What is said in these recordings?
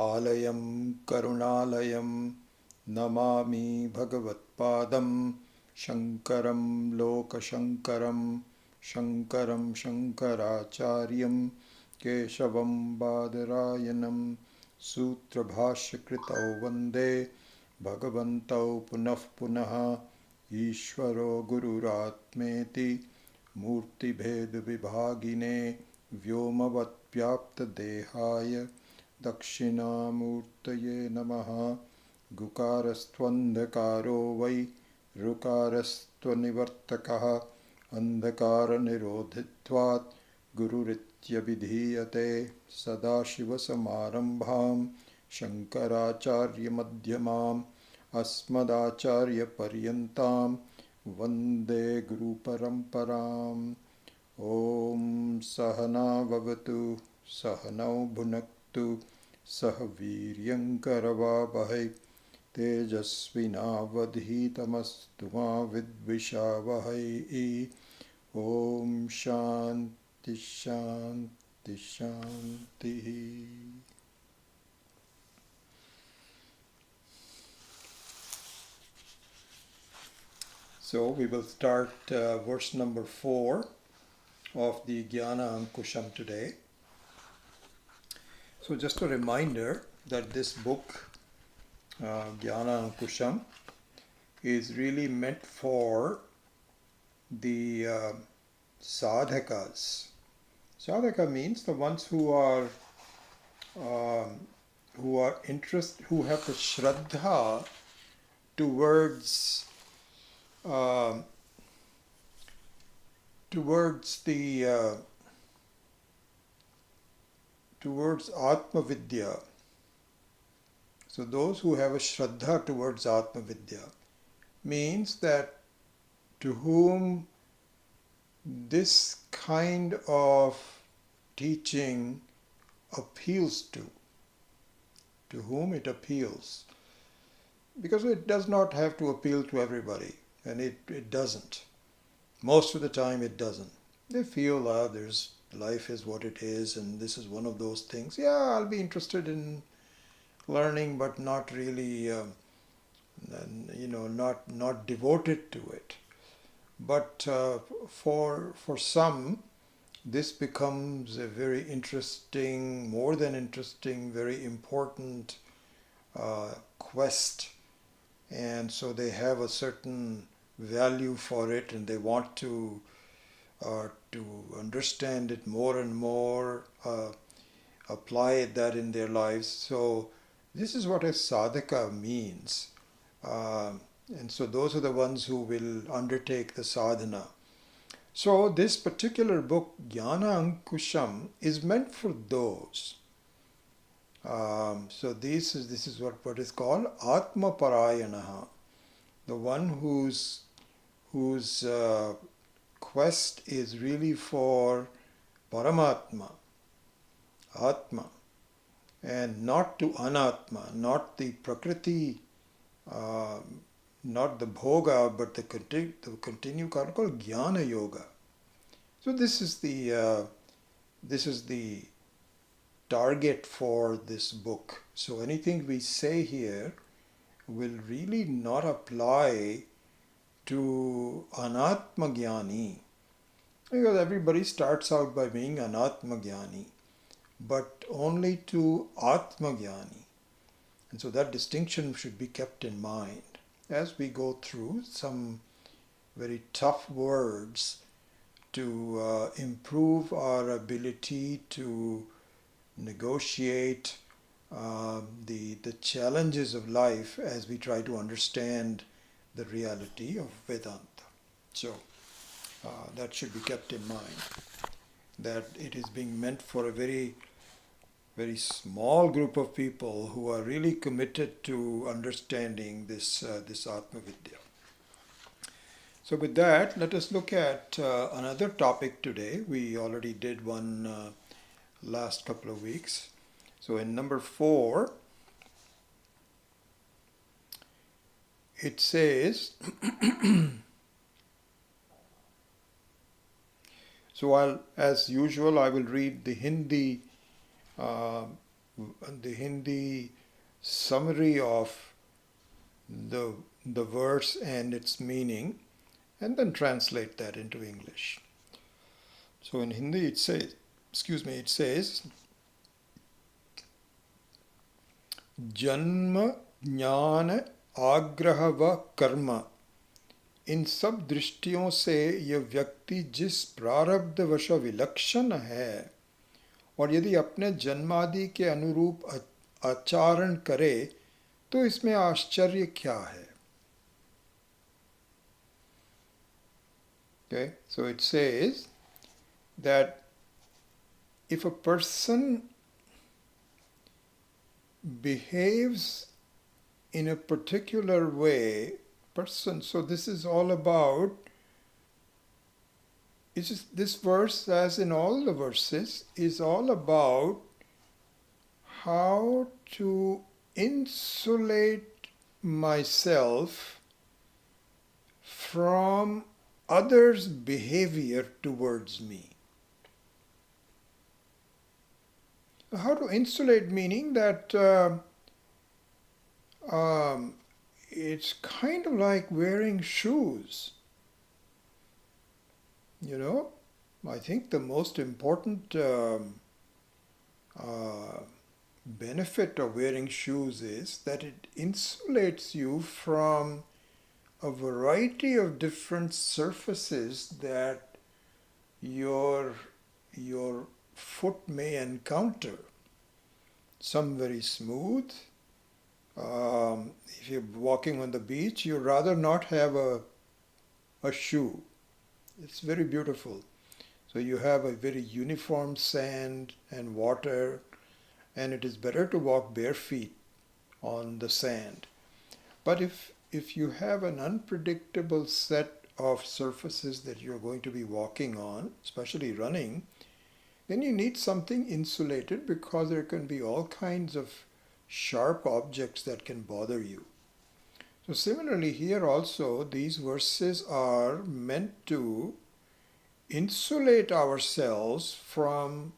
आलयं करुणालयं नमामि भगवत्पादं शङ्करं लोकशङ्करं शङ्करं शङ्कराचार्यं केशवं बादरायणं सूत्रभाष्यकृतौ वन्दे भगवन्तौ पुनः पुनः ईश्वरो गुरुरात्मेति मूर्तिभेदविभागिने व्योमवद्व्याप्तदेहाय दक्षिणामूर्तये नमः। गुकारस्त्वन्धकारो वै ऋकारस्त्वनिवर्तकः अन्धकारनिरोधित्वात् गुरुरित्यभिधीयते। सदाशिवसमारम्भां शङ्कराचार्यमध्यमाम् अस्मदाचार्यपर्यन्तां वन्दे गुरुपरम्पराम्। ॐ सहना भवतु सहनौ भुनक्तु सह वीर्यङ्करवावहै तेजस्विनावधीतमस्तु मा विद्विषावहै। ॐ शान्ति शान्ति शान्तिः। So we will start verse number 4 of the Gyanankusham today. So just a reminder that this book, Gyanankusham, is really meant for the sadhakas. Sadhaka means the ones who are interested, who have the shraddha towards Atma Vidya. So those who have a shraddha towards Atma Vidya means that to whom this kind of teaching appeals to whom it appeals. Because it does not have to appeal to everybody, and it doesn't. Most of the time it doesn't. They feel life is what it is, and this is one of those things. Yeah, I'll be interested in learning, but not really, not devoted to it. But for some, this becomes a very interesting, more than interesting, very important quest. And so they have a certain value for it, and they want to understand it more and more, apply that in their lives. So this is what a sadhaka means. And so those are the ones who will undertake the sadhana. So this particular book, Gyanankusham, is meant for those. So this is what is called Atma Parayanaha, the one whose quest is really for Paramatma, Atma, and not to Anatma, not the Prakriti, not the Bhoga, but the continue called Jnana Yoga. So this is the target for this book. So anything we say here will really not apply to Anatma Jnani, because everybody starts out by being Anatma Jnani, but only to Atma Jnani. And so that distinction should be kept in mind as we go through some very tough words to improve our ability to negotiate the challenges of life as we try to understand the reality of Vedanta. So that should be kept in mind, that it is being meant for a very, very small group of people who are really committed to understanding this Atma Vidya. So with that, let us look at another topic today. We already did one last couple of weeks. So in number 4, it says, so as usual, I will read the Hindi the Hindi summary of the verse and its meaning, and then translate that into English. So in Hindi it says, it says, Janma Jnana Agraha व कर्म, इन सब दृष्टियों से यह व्यक्ति जिस प्रारब्ध वश विलक्षण है, और यदि अपने जन्मादि के अनुरूप आचरण करे तो इसमें आश्चर्य क्या है? Okay, so it says that if a person behaves in a particular way, so this is all about, this verse, as in all the verses, is all about how to insulate myself from others' behavior towards me. How to insulate, meaning that it's kind of like wearing shoes. You know, I think the most important benefit of wearing shoes is that it insulates you from a variety of different surfaces that your foot may encounter. Some very smooth. If you're walking on the beach, you'd rather not have a shoe. It's very beautiful. So you have a very uniform sand and water, and it is better to walk bare feet on the sand. But if you have an unpredictable set of surfaces that you're going to be walking on, especially running, then you need something insulated, because there can be all kinds of sharp objects that can bother you. So similarly here also, these verses are meant to insulate ourselves from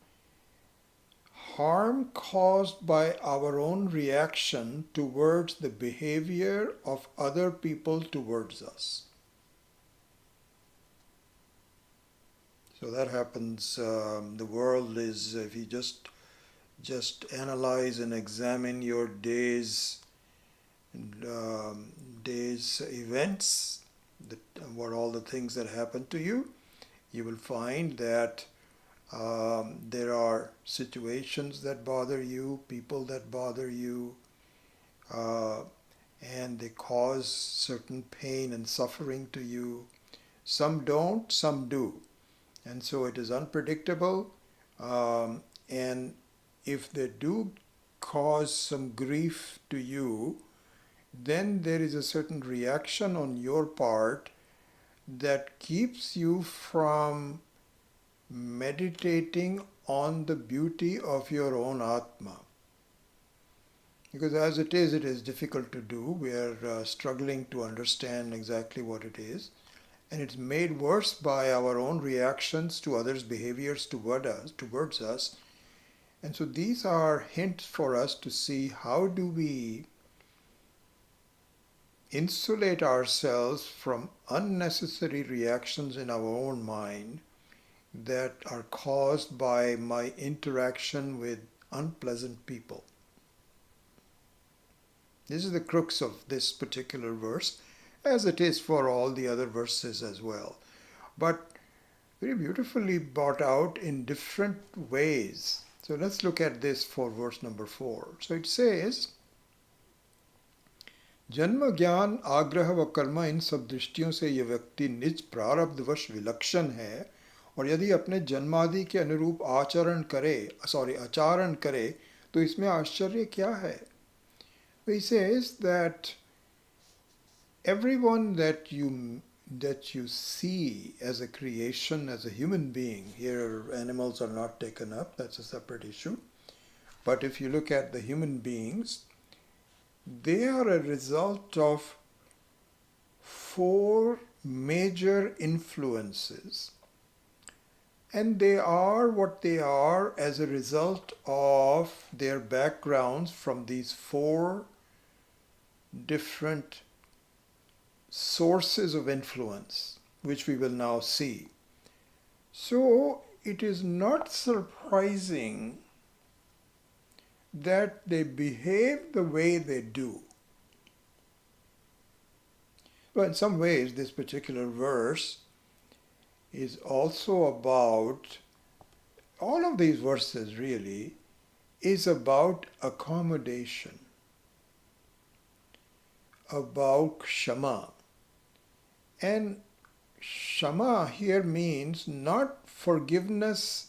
harm caused by our own reaction towards the behavior of other people towards us. So that happens, the world is, if you just analyze and examine your day's events, what all the things that happen to you, you will find that there are situations that bother you, people that bother you, and they cause certain pain and suffering to you. Some don't, some do. And so it is unpredictable, and if they do cause some grief to you, then there is a certain reaction on your part that keeps you from meditating on the beauty of your own Atma. Because as it is difficult to do. We are struggling to understand exactly what it is. And it's made worse by our own reactions to others' behaviors towards us. And so these are hints for us to see how do we insulate ourselves from unnecessary reactions in our own mind that are caused by my interaction with unpleasant people. This is the crux of this particular verse, as it is for all the other verses as well, but very beautifully brought out in different ways. So let's look at this for verse number 4. So it says, जन्म ज्ञान आग्रह व कर्म, इन सब दृष्टियों से यह व्यक्ति निज प्रारब्धवश विलक्षण है, और यदि अपने जन्मादि के अनुरूप आचरण करे तो इसमें आश्चर्य क्या है? He says that everyone that you see as a creation, as a human being, here animals are not taken up, that's a separate issue, but if you look at the human beings, they are a result of 4 major influences And they are what they are as a result of their backgrounds from these four different sources of influence, which we will now see. So it is not surprising that they behave the way they do. But in some ways, this particular verse is also about, all of these verses really, is about accommodation, about Kshama. And Kshama here means not forgiveness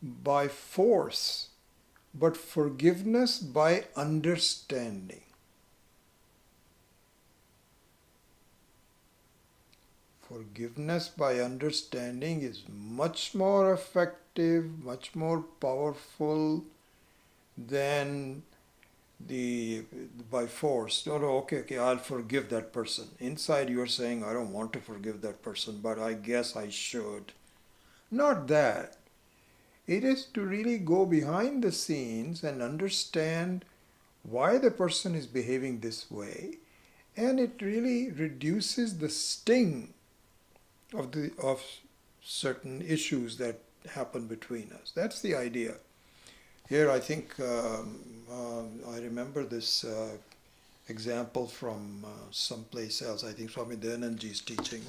by force, but forgiveness by understanding. Forgiveness by understanding is much more effective, much more powerful than the by force. No, okay, I'll forgive that person. Inside you're saying, I don't want to forgive that person, but I guess I should. Not that. It is to really go behind the scenes and understand why the person is behaving this way, and it really reduces the sting of certain issues that happen between us. That's the idea. Here I think I remember this example from someplace else. I think Swami Dayananji's teaching,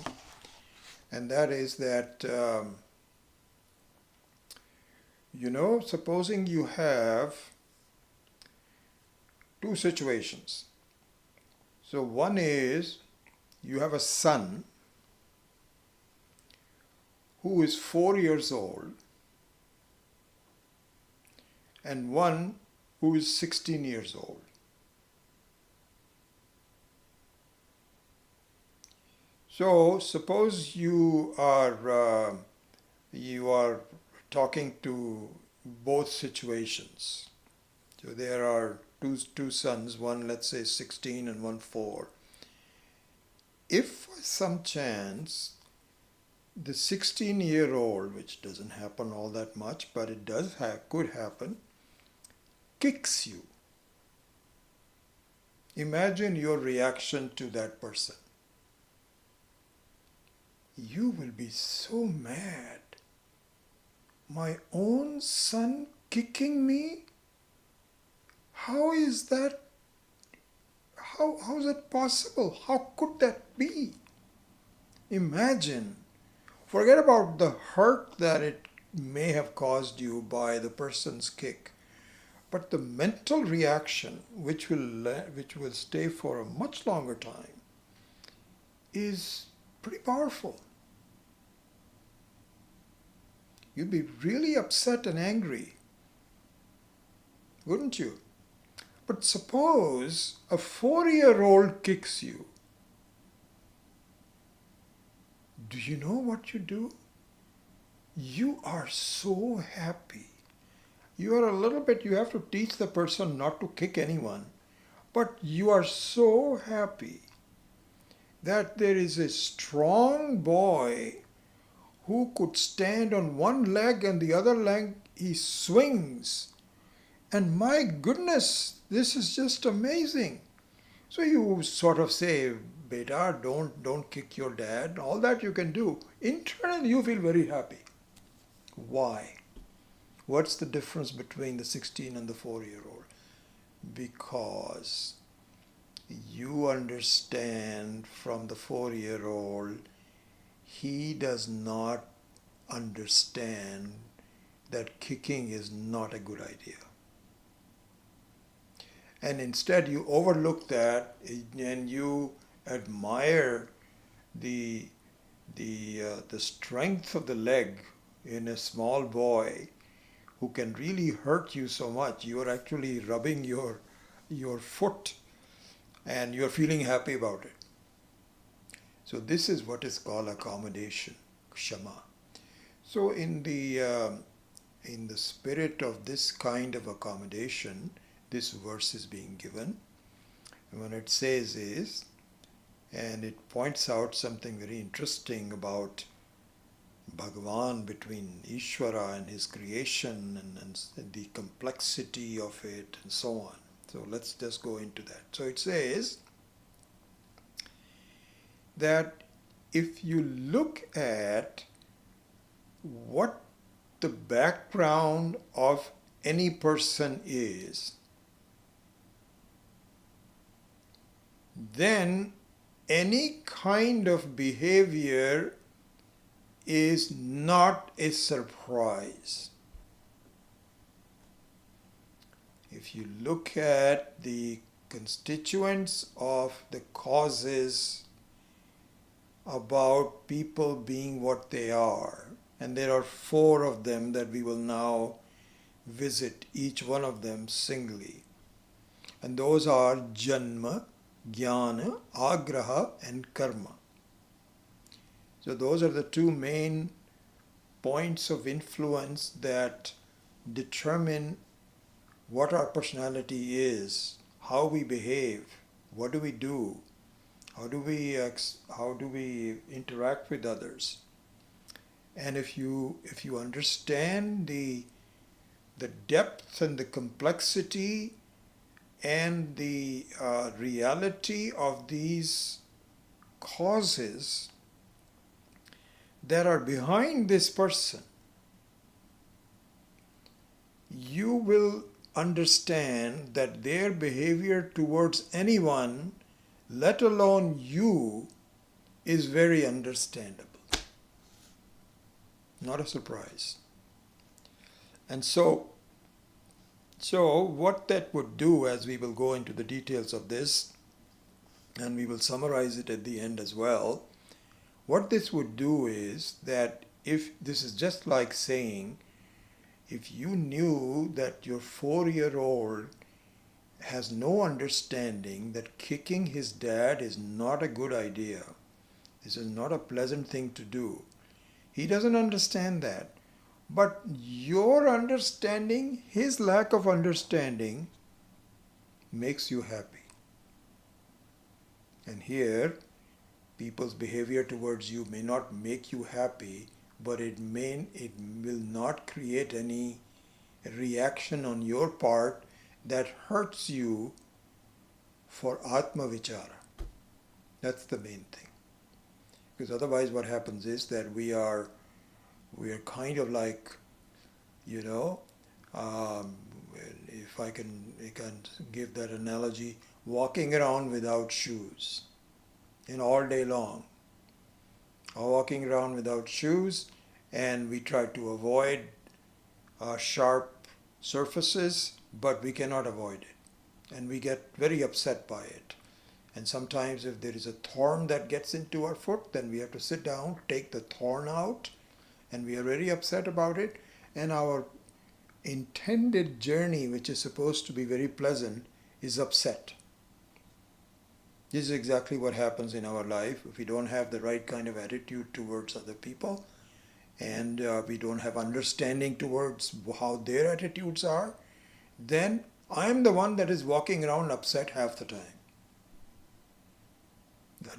and that is that supposing you have two situations. So one is you have a son who is 4 years old and one who is 16 years old. So suppose you are talking to both situations. So there are two sons, one let's say 16 and one 4. If by some chance the 16-year-old, which doesn't happen all that much, but it could happen, kicks you. Imagine your reaction to that person. You will be so mad. My own son kicking me? How is that? How is that possible? How could that be? Imagine. Forget about the hurt that it may have caused you by the person's kick, but the mental reaction, which will stay for a much longer time, is pretty powerful. You'd be really upset and angry, wouldn't you? But suppose a 4-year-old kicks you. Do you know what you do? You are so happy. You have to teach the person not to kick anyone, but you are so happy that there is a strong boy who could stand on one leg and the other leg he swings. And my goodness, this is just amazing. So you sort of say, Beta, don't kick your dad. All that you can do. Internally you feel very happy. Why? What's the difference between the 16 and the 4-year-old? Because you understand from the 4-year-old, he does not understand that kicking is not a good idea. And instead you overlook that and you admire the strength of the leg in a small boy who can really hurt you so much. You are actually rubbing your foot and you're feeling happy about it. So this is what is called accommodation, Kshama. So in the spirit of this kind of accommodation, this verse is being given. And what it says is, and it points out something very interesting about Bhagavan, between Ishvara and his creation and the complexity of it and so on. So let's just go into that. So it says that if you look at what the background of any person is, then any kind of behavior is not a surprise. If you look at the constituents of the causes about people being what they are, and there are 4 of them that we will now visit, each one of them singly. And those are Janma, Jnana, Agraha and Karma. So those are the 2 main points of influence that determine what our personality is, how we behave, what do we do, how do we interact with others. And if you understand the depth and the complexity and the reality of these causes that are behind this person, you will understand that their behavior towards anyone, let alone you, is very understandable. Not a surprise. And so what that would do, as we will go into the details of this, and we will summarize it at the end as well, what this would do is that, if this is just like saying, if you knew that your 4-year-old has no understanding that kicking his dad is not a good idea, this is not a pleasant thing to do, he doesn't understand that. But your understanding, his lack of understanding, makes you happy. And here, people's behavior towards you may not make you happy, but it will not create any reaction on your part that hurts you for Atma Vichara. That's the main thing. Because otherwise what happens is that we are kind of like, if I can give that analogy, walking around without shoes, all day long. Walking around without shoes, and we try to avoid sharp surfaces, but we cannot avoid it. And we get very upset by it. And sometimes if there is a thorn that gets into our foot, then we have to sit down, take the thorn out, and we are very upset about it. And our intended journey, which is supposed to be very pleasant, is upset. This is exactly what happens in our life if we don't have the right kind of attitude towards other people, and we don't have understanding towards how their attitudes are. Then I am the one that is walking around upset half the time.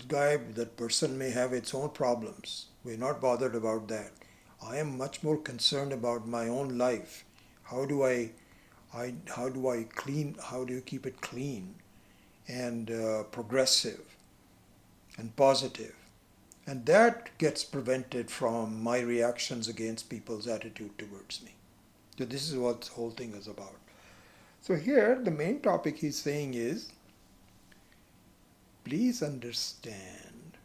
That person may have its own problems. We're not bothered about that. I am much more concerned about my own life. How do I clean? How do you keep it clean and progressive and positive? And that gets prevented from my reactions against people's attitude towards me. So this is what the whole thing is about. So here the main topic he's saying is, please understand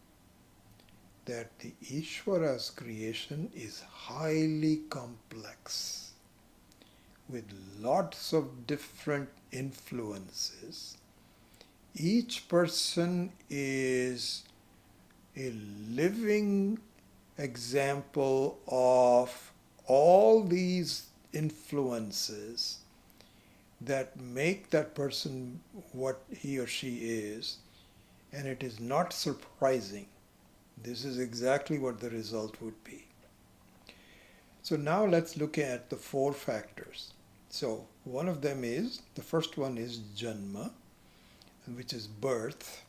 that the Ishvara's creation is highly complex, with lots of different influences. Each person is a living example of all these influences that make that person what he or she is. And it is not surprising. This is exactly what the result would be. So now let's look at the 4 factors. So one of them is, the first one is Janma, which is birth.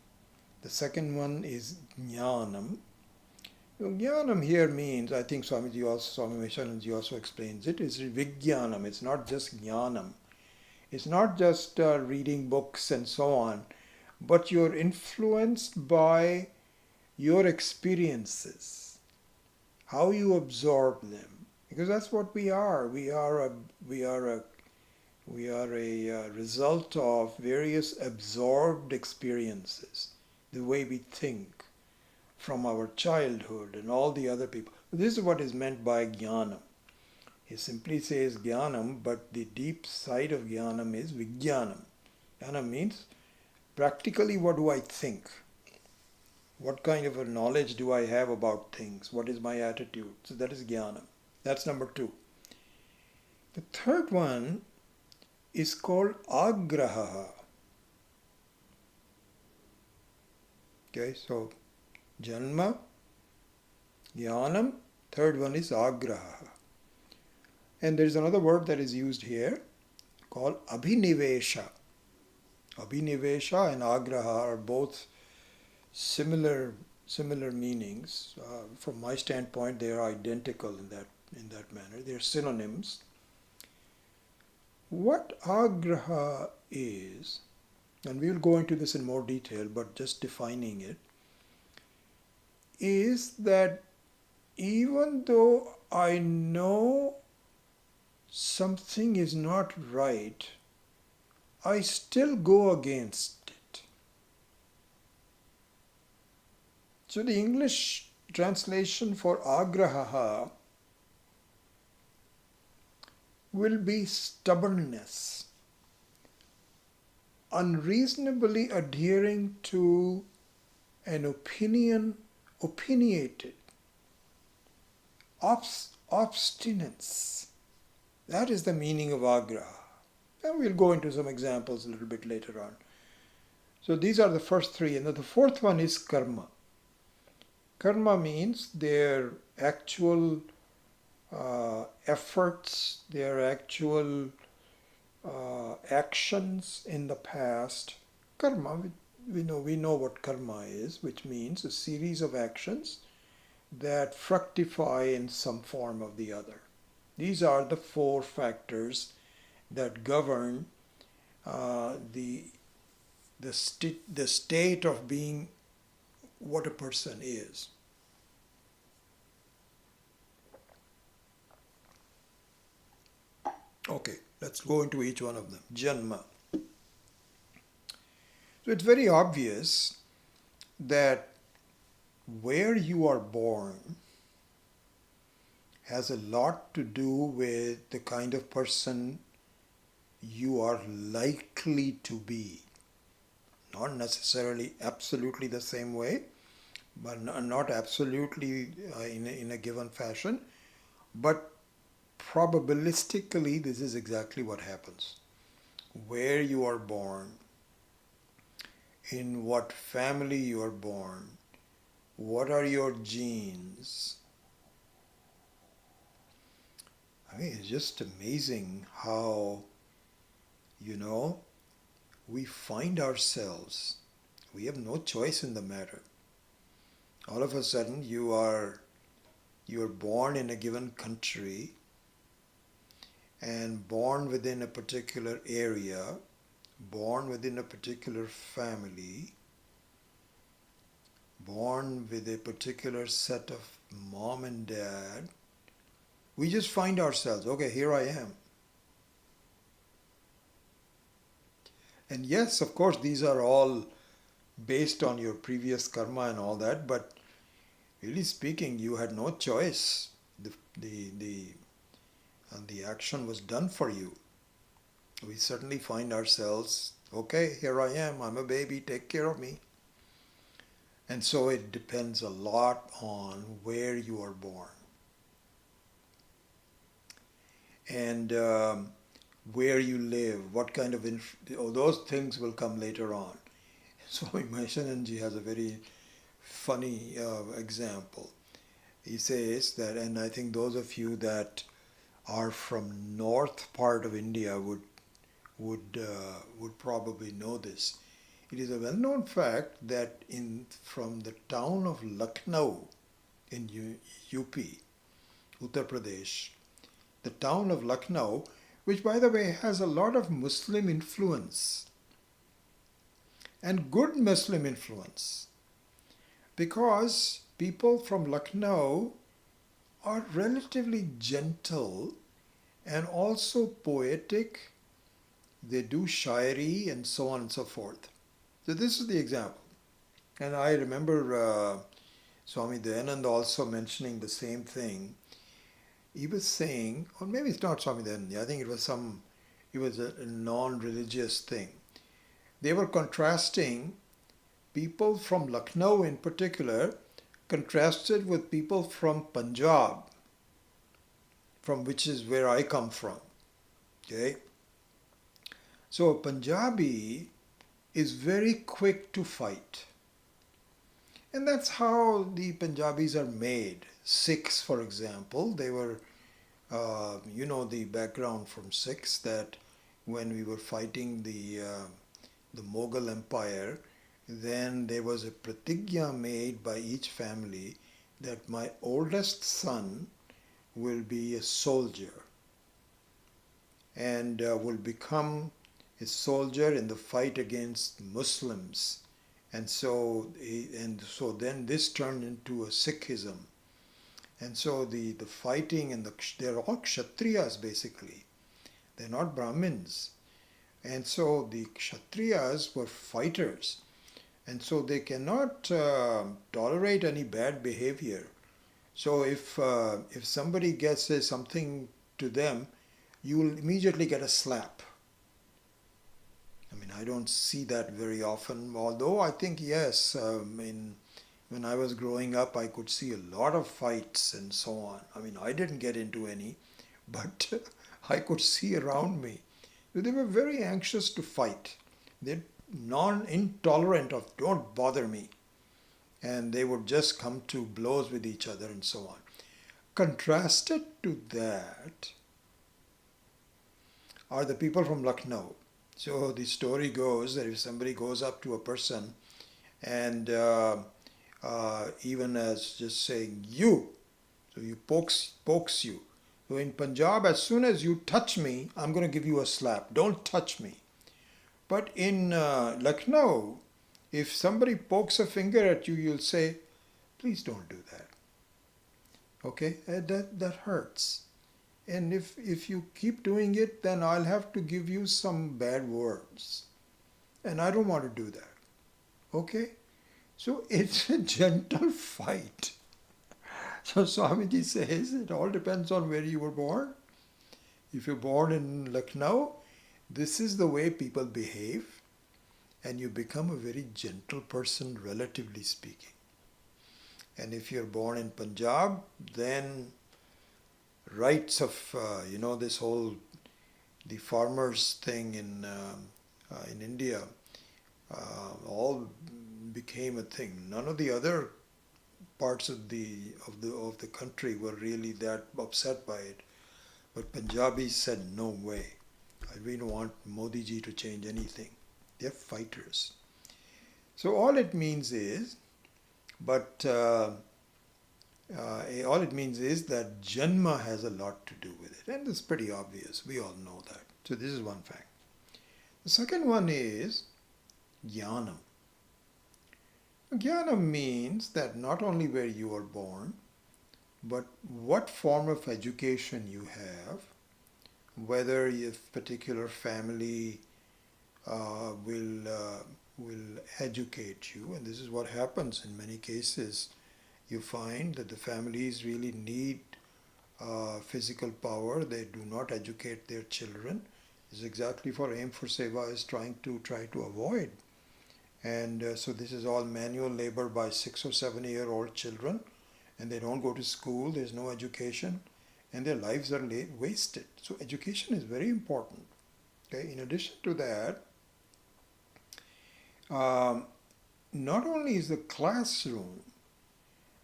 The second one is Jnanam. So Jnanam here means, I think Swami Vishwananji also explains it, is Vijnanam. It's not just Jnanam. It's not just reading books and so on, but you're influenced by your experiences, how you absorb them, because that's what we are. We are a result of various absorbed experiences, the way we think from our childhood and all the other people. This is what is meant by jnanam. He simply says jnanam, but the deep side of jnanam is vijnanam. Jnanam means practically what do I think? What kind of a knowledge do I have about things? What is my attitude? So that is jnanam. That's number 2. The third one is called agraha. Okay, so Janma, Jnanam, third one is agraha. And there is another word that is used here called abhinivesha. Abhinivesha and agraha are both similar meanings. From my standpoint, they are identical in that manner. They are synonyms. What agraha is, and we will go into this in more detail, but just defining it, is that even though I know something is not right, I still go against it. So the English translation for agraha will be stubbornness, unreasonably adhering to an opinion, opinionated, obstinance. That is the meaning of agraha. And we'll go into some examples a little bit later on. So these are the first 3. And then the fourth one is karma. Karma means their actual efforts, their actual actions in the past. Karma, we know what karma is, which means a series of actions that fructify in some form or the other. These are the 4 factors that govern the state of being what a person is. Okay, let's go into each one of them. Janma. So it's very obvious that where you are born has a lot to do with the kind of person you are likely to be. Not necessarily absolutely the same way, but not absolutely in a given fashion, but probabilistically this is exactly what happens. Where you are born, in what family you are born, what are your genes. I mean, it's just amazing how, we find ourselves, we have no choice in the matter. All of a sudden you are born in a given country and born within a particular area, born within a particular family, born with a particular set of mom and dad. We just find ourselves, okay, here I am. And yes, of course, these are all based on your previous karma and all that, but really speaking, you had no choice. The action was done for you. We certainly find ourselves, okay, here I am, I'm a baby, take care of me. And so it depends a lot on where you are born. And where you live, what kind of those things will come later on. So Vaishnavanji has a very funny example. He says that, and I think those of you that are from north part of India would probably know this. It is a well-known fact that from the town of Lucknow, in UP, Uttar Pradesh, the town of Lucknow, which by the way has a lot of Muslim influence and good Muslim influence, because people from Lucknow are relatively gentle and also poetic. They do shairi and so on and so forth. So this is the example. And I remember Swami Dayanand also mentioning the same thing. He was saying, or maybe it's not Swami Dayanand, I think it was a non-religious thing. They were contrasting people from Lucknow in particular, contrasted with people from Punjab, from which is where I come from. Okay? So a Punjabi is very quick to fight. And that's how the Punjabis are made. Sikhs, for example, they were, you know, the background from Sikhs, that when we were fighting the Mughal Empire, then there was a pratigya made by each family that my oldest son will be a soldier and will become a soldier in the fight against Muslims. And so then this turned into a Sikhism. And so the fighting and they're all Kshatriyas basically. They're not Brahmins. And so the Kshatriyas were fighters. And so they cannot tolerate any bad behavior. So if somebody says something to them, you will immediately get a slap. I mean, I don't see that very often, although I think, yes, when I was growing up, I could see a lot of fights and so on. I mean, I didn't get into any, but I could see around me. They were very anxious to fight. They're intolerant of don't bother me. And they would just come to blows with each other and so on. Contrasted to that are the people from Lucknow. So the story goes that if somebody goes up to a person and even as just saying you, so you pokes you. So in Punjab, as soon as you touch me, I'm going to give you a slap. Don't touch me. But in Lucknow, if somebody pokes a finger at you, you'll say, please don't do that. Okay, that hurts. And if you keep doing it, then I'll have to give you some bad words. And I don't want to do that. Okay? So it's a gentle fight. So Swamiji says it all depends on where you were born. If you're born in Lucknow, this is the way people behave. And you become a very gentle person, relatively speaking. And if you're born in Punjab, then rights of, this whole, the farmers thing in India, all became a thing. None of the other parts of the country were really that upset by it. But Punjabis said, no way. We don't want Modi ji to change anything. They're fighters. So all it means is, all it means is that Janma has a lot to do with it. And it's pretty obvious. We all know that. So this is one fact. The second one is Jnanam. Jnanam means that not only where you are born, but what form of education you have, whether a particular family will educate you, and this is what happens in many cases. You find that the families really need physical power. They do not educate their children. This is exactly what Aim for Seva is trying to avoid. And so this is all manual labor by 6 or 7 year old children, and they don't go to school. There's no education, and their lives are wasted. So education is very important. Okay. In addition to that, not only is the classroom,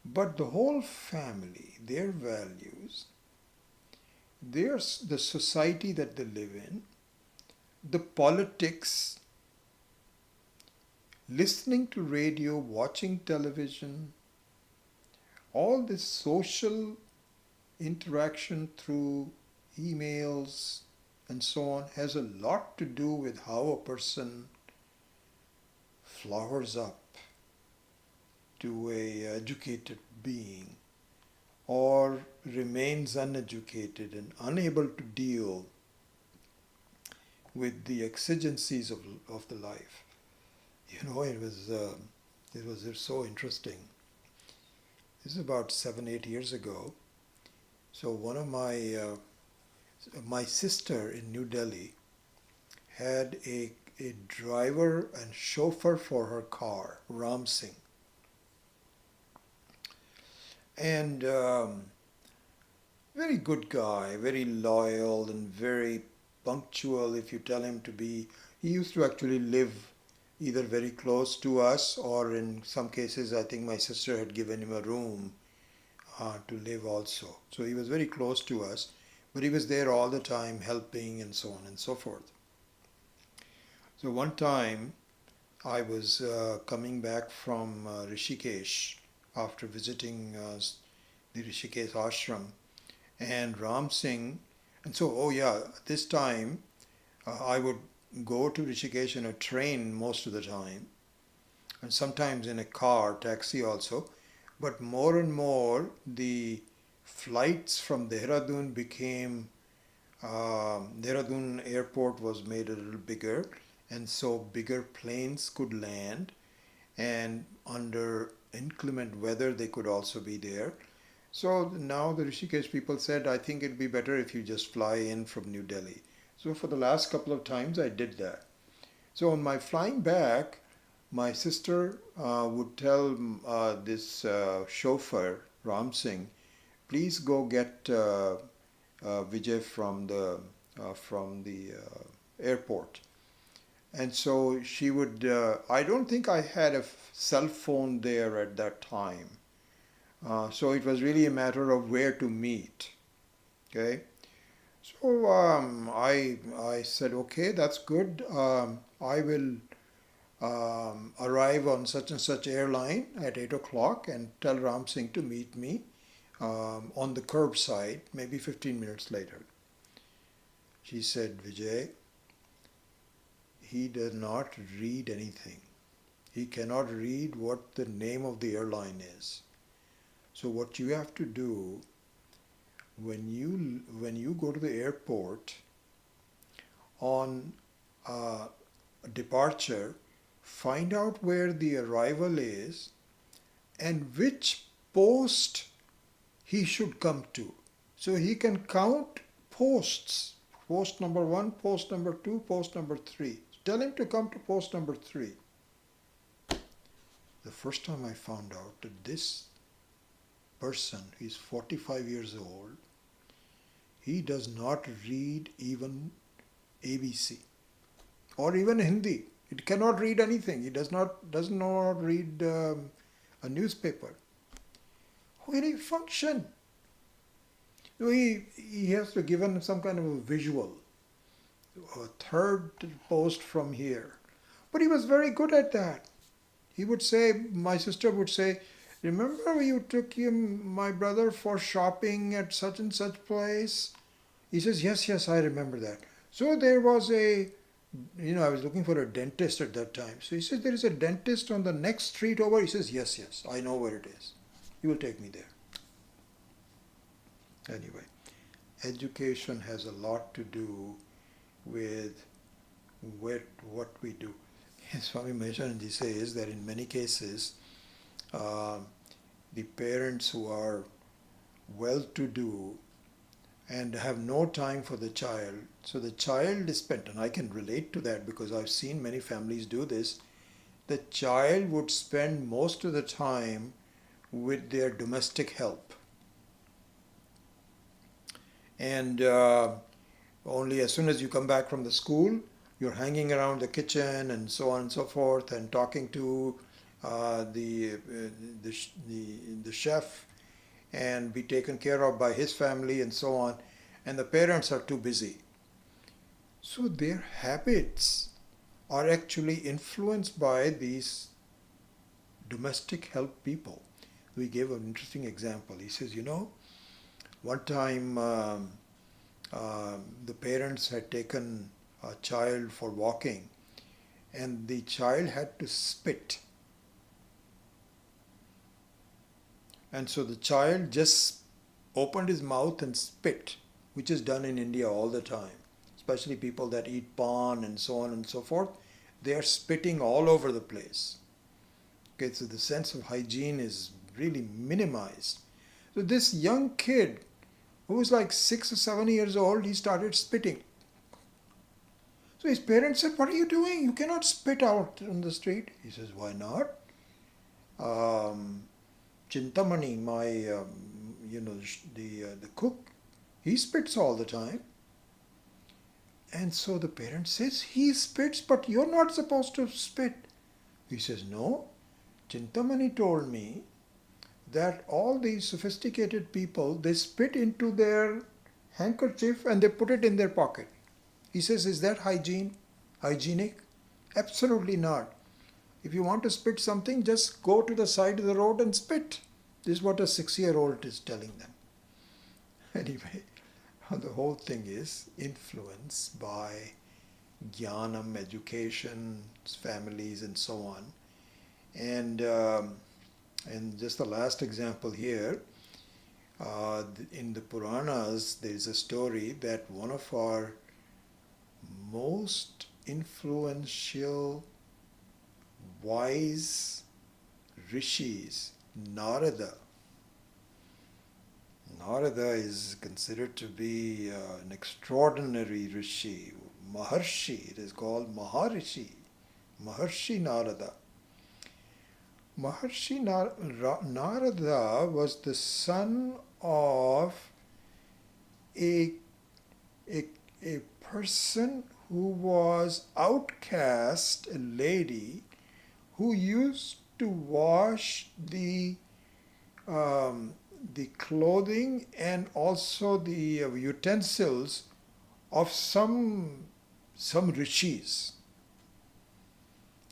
but the whole family, their values, the society that they live in, the politics, listening to radio, watching television, all this social interaction through emails and so on has a lot to do with how a person flowers up to a educated being or remains uneducated and unable to deal with the exigencies of the life. It was so interesting. This is about 7-8 years ago. So one of my sister in New Delhi had a driver and chauffeur for her car, Ram Singh. And very good guy, very loyal and very punctual if you tell him to be. He used to actually live either very close to us, or in some cases I think my sister had given him a room to live also. So he was very close to us, but he was there all the time helping and so on and so forth. So one time I was coming back from Rishikesh after visiting the Rishikesh ashram, and Ram Singh, and so, this time I would go to Rishikesh in a train most of the time, and sometimes in a car, taxi also, but more and more the flights from Dehradun became, Dehradun airport was made a little bigger, and so bigger planes could land, and under inclement weather they could also be there. So now the Rishikesh people said, I think it'd be better if you just fly in from New Delhi. So for the last couple of times I did that. So on my flying back, my sister would tell this chauffeur, Ram Singh, please go get Vijay from the airport. And so she would, I don't think I had a cell phone there at that time. So it was really a matter of where to meet. Okay. So I said, okay, that's good. I will arrive on such and such airline at 8 o'clock and tell Ram Singh to meet me on the curbside, maybe 15 minutes later. She said, Vijay, he does not read anything. He cannot read what the name of the airline is. So what you have to do when you go to the airport on departure, find out where the arrival is and which post he should come to. So he can count posts. Post number 1, post number 2, post number 3. Tell him to come to post number 3. The first time I found out that this person, he's 45 years old, he does not read even ABC or even Hindi. He cannot read anything. He does not read a newspaper. How can he function? So he has to give him some kind of a visual, a third post from here. But he was very good at that. He would say, my sister would say, remember you took my brother for shopping at such and such place? He says, yes, I remember that. So there was I was looking for a dentist at that time. So he says, there is a dentist on the next street over. He says, yes, I know where it is. He will take me there. Anyway, education has a lot to do with what we do. Swami Maheshananji says that in many cases, the parents who are well-to-do and have no time for the child, so the child is spent, and I can relate to that because I've seen many families do this, the child would spend most of the time with their domestic help. And only as soon as you come back from the school, you're hanging around the kitchen and so on and so forth and talking to the chef and be taken care of by his family and so on, and the parents are too busy. So their habits are actually influenced by these domestic help people. we gave an interesting example. He says, one time the parents had taken a child for walking, and the child had to spit. And so the child just opened his mouth and spit, which is done in India all the time, especially people that eat pan and so on and so forth. They are spitting all over the place. Okay, so the sense of hygiene is really minimized. So this young kid who was like 6 or 7 years old, he started spitting. So his parents said, "What are you doing? You cannot spit out on the street." He says, "Why not? Chintamani, my, the cook, he spits all the time." And so the parent says, "He spits, but you're not supposed to spit." He says, "No, Chintamani told me that all these sophisticated people, they spit into their handkerchief and they put it in their pocket." He says, "Is that hygienic? Absolutely not. If you want to spit something, just go to the side of the road and spit." This is what a 6-year-old is telling them. Anyway, the whole thing is influenced by jnanam, education, families, and so on. And just the last example here, in the Puranas, there is a story that one of our most influential, wise rishis, Narada is considered to be an extraordinary rishi, Maharshi. It is called Maharishi, Maharshi Narada. Maharshi Narada was the son of a person who was outcast, a lady who used to wash the clothing and also the utensils of some rishis.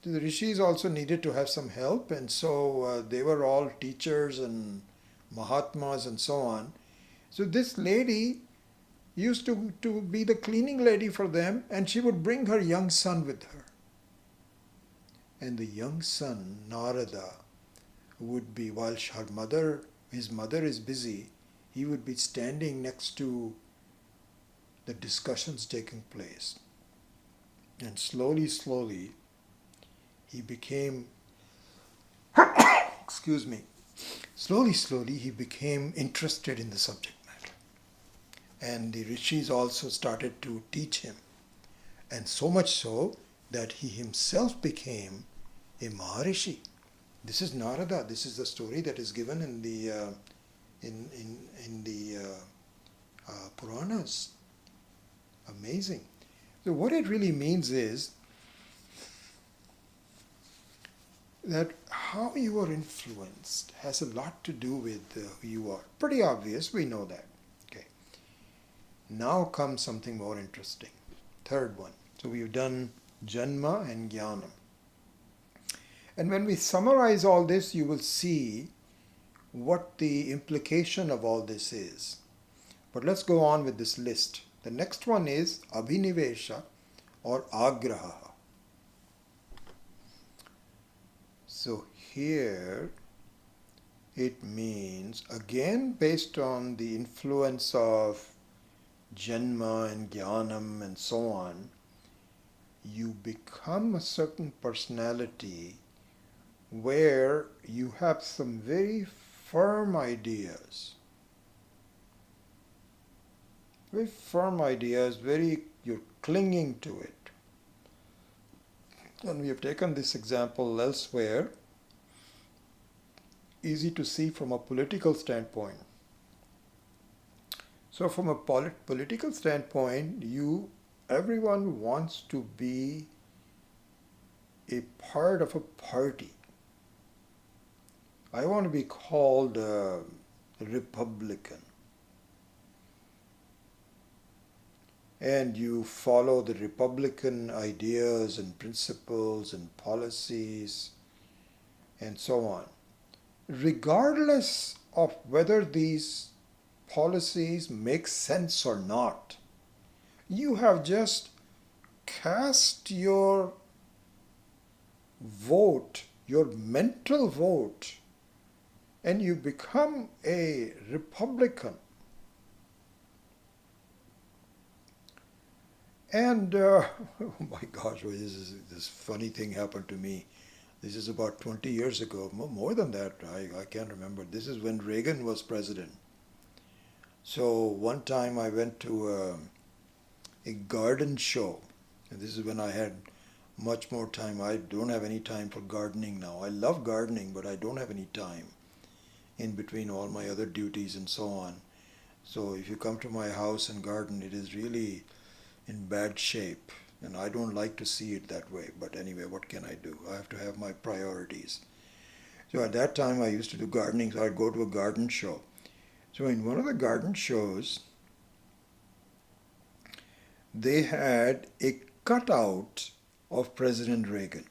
The rishis also needed to have some help, and so they were all teachers and mahatmas and so on. So this lady used to be the cleaning lady for them, and she would bring her young son with her. And the young son, Narada, would be, while his mother is busy, he would be standing next to the discussions taking place. And slowly, he became, slowly he became interested in the subject matter. And the rishis also started to teach him. And so much so that he himself became a Maharishi. This is Narada. This is the story that is given in the Puranas. Amazing. So what it really means is that how you are influenced has a lot to do with who you are. Pretty obvious, we know that. Okay. Now comes something more interesting. Third one. So we've done Janma and Jnanam. And when we summarize all this, you will see what the implication of all this is. But let's go on with this list. The next one is Abhinivesha or Agraha. So here it means, again based on the influence of Janma and Jnanam and so on, you become a certain personality where you have some very firm ideas. Very firm ideas, you're clinging to it. And we have taken this example elsewhere, easy to see from a political standpoint. So from a political standpoint, everyone wants to be a part of a party. I want to be called a Republican. And you follow the Republican ideas and principles and policies and so on. regardless of whether these policies make sense or not, you have just cast your vote, your mental vote, and you become a Republican. And oh my gosh, this funny thing happened to me. This is about 20 years ago, more than that. I can't remember. This is when Reagan was president. So one time I went to a garden show, and this is when I had much more time. I don't have any time for gardening now. I love gardening, but I don't have any time in between all my other duties and so on. So if you come to my house and garden, it is really in bad shape, and I don't like to see it that way. But anyway, what can I do? I have to have my priorities. So at that time I used to do gardening, so I'd go to a garden show. So in one of the garden shows, they had a cutout of President Reagan.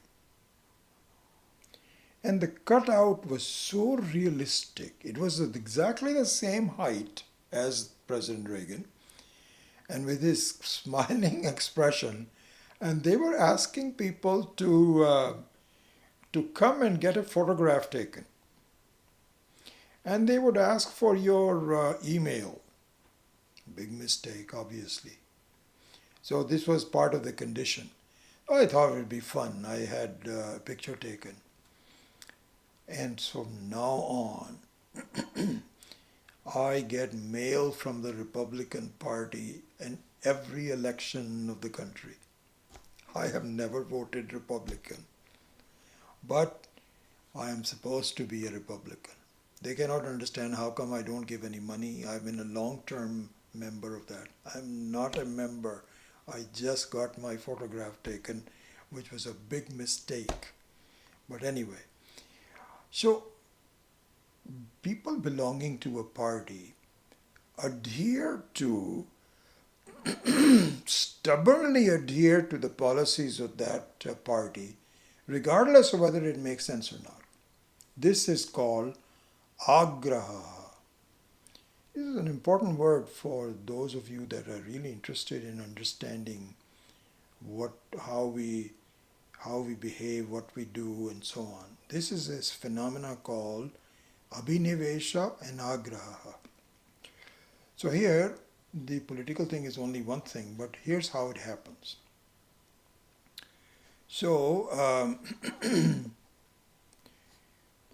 And the cutout was so realistic. It was exactly the same height as President Reagan, and with his smiling expression. And they were asking people to come and get a photograph taken. And they would ask for your email. Big mistake, obviously. So this was part of the condition. I thought it would be fun. I had a picture taken. And so now on, I get mail from the Republican Party in every election of the country. I have never voted Republican, but I am supposed to be a Republican. They cannot understand how come I don't give any money. I've been a long-term member of that. I'm not a member. I just got my photograph taken, which was a big mistake. But anyway, so people belonging to a party adhere to, stubbornly adhere to the policies of that party, regardless of whether it makes sense or not. This is called agraha. This is an important word for those of you that are really interested in understanding how we behave, what we do, and so on. This is this phenomena called abhinivesha and agraha. So here, the political thing is only one thing, but here's how it happens. So,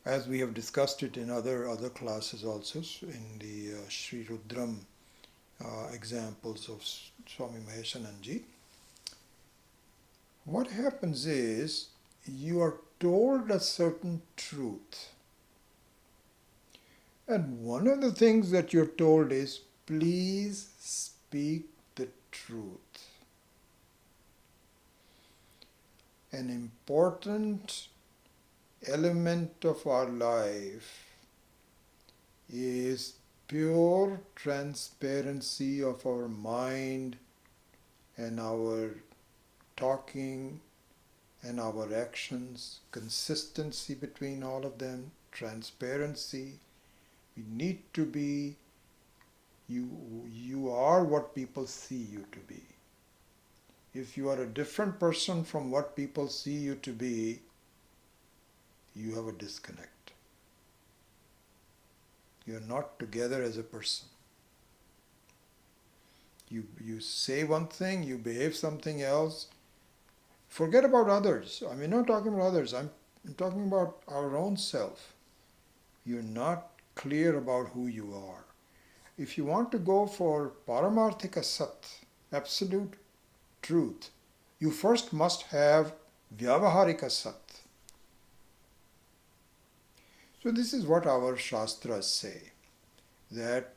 as we have discussed it in other classes also, in the Sri Rudram examples of Swami Maheshananji, what happens is you are told a certain truth. And one of the things that you're told is, please speak the truth. An important element of our life is pure transparency of our mind and our talking and our actions, consistency between all of them, transparency. We need to be, you are what people see you to be. If you are a different person from what people see you to be, you have a disconnect. You are not together as a person. You say one thing, you behave something else. Forget about others. I'm not talking about others. I'm talking about our own self. You're not clear about who you are. If you want to go for paramarthika sat, absolute truth, you first must have vyavaharika sat. So this is what our shastras say, that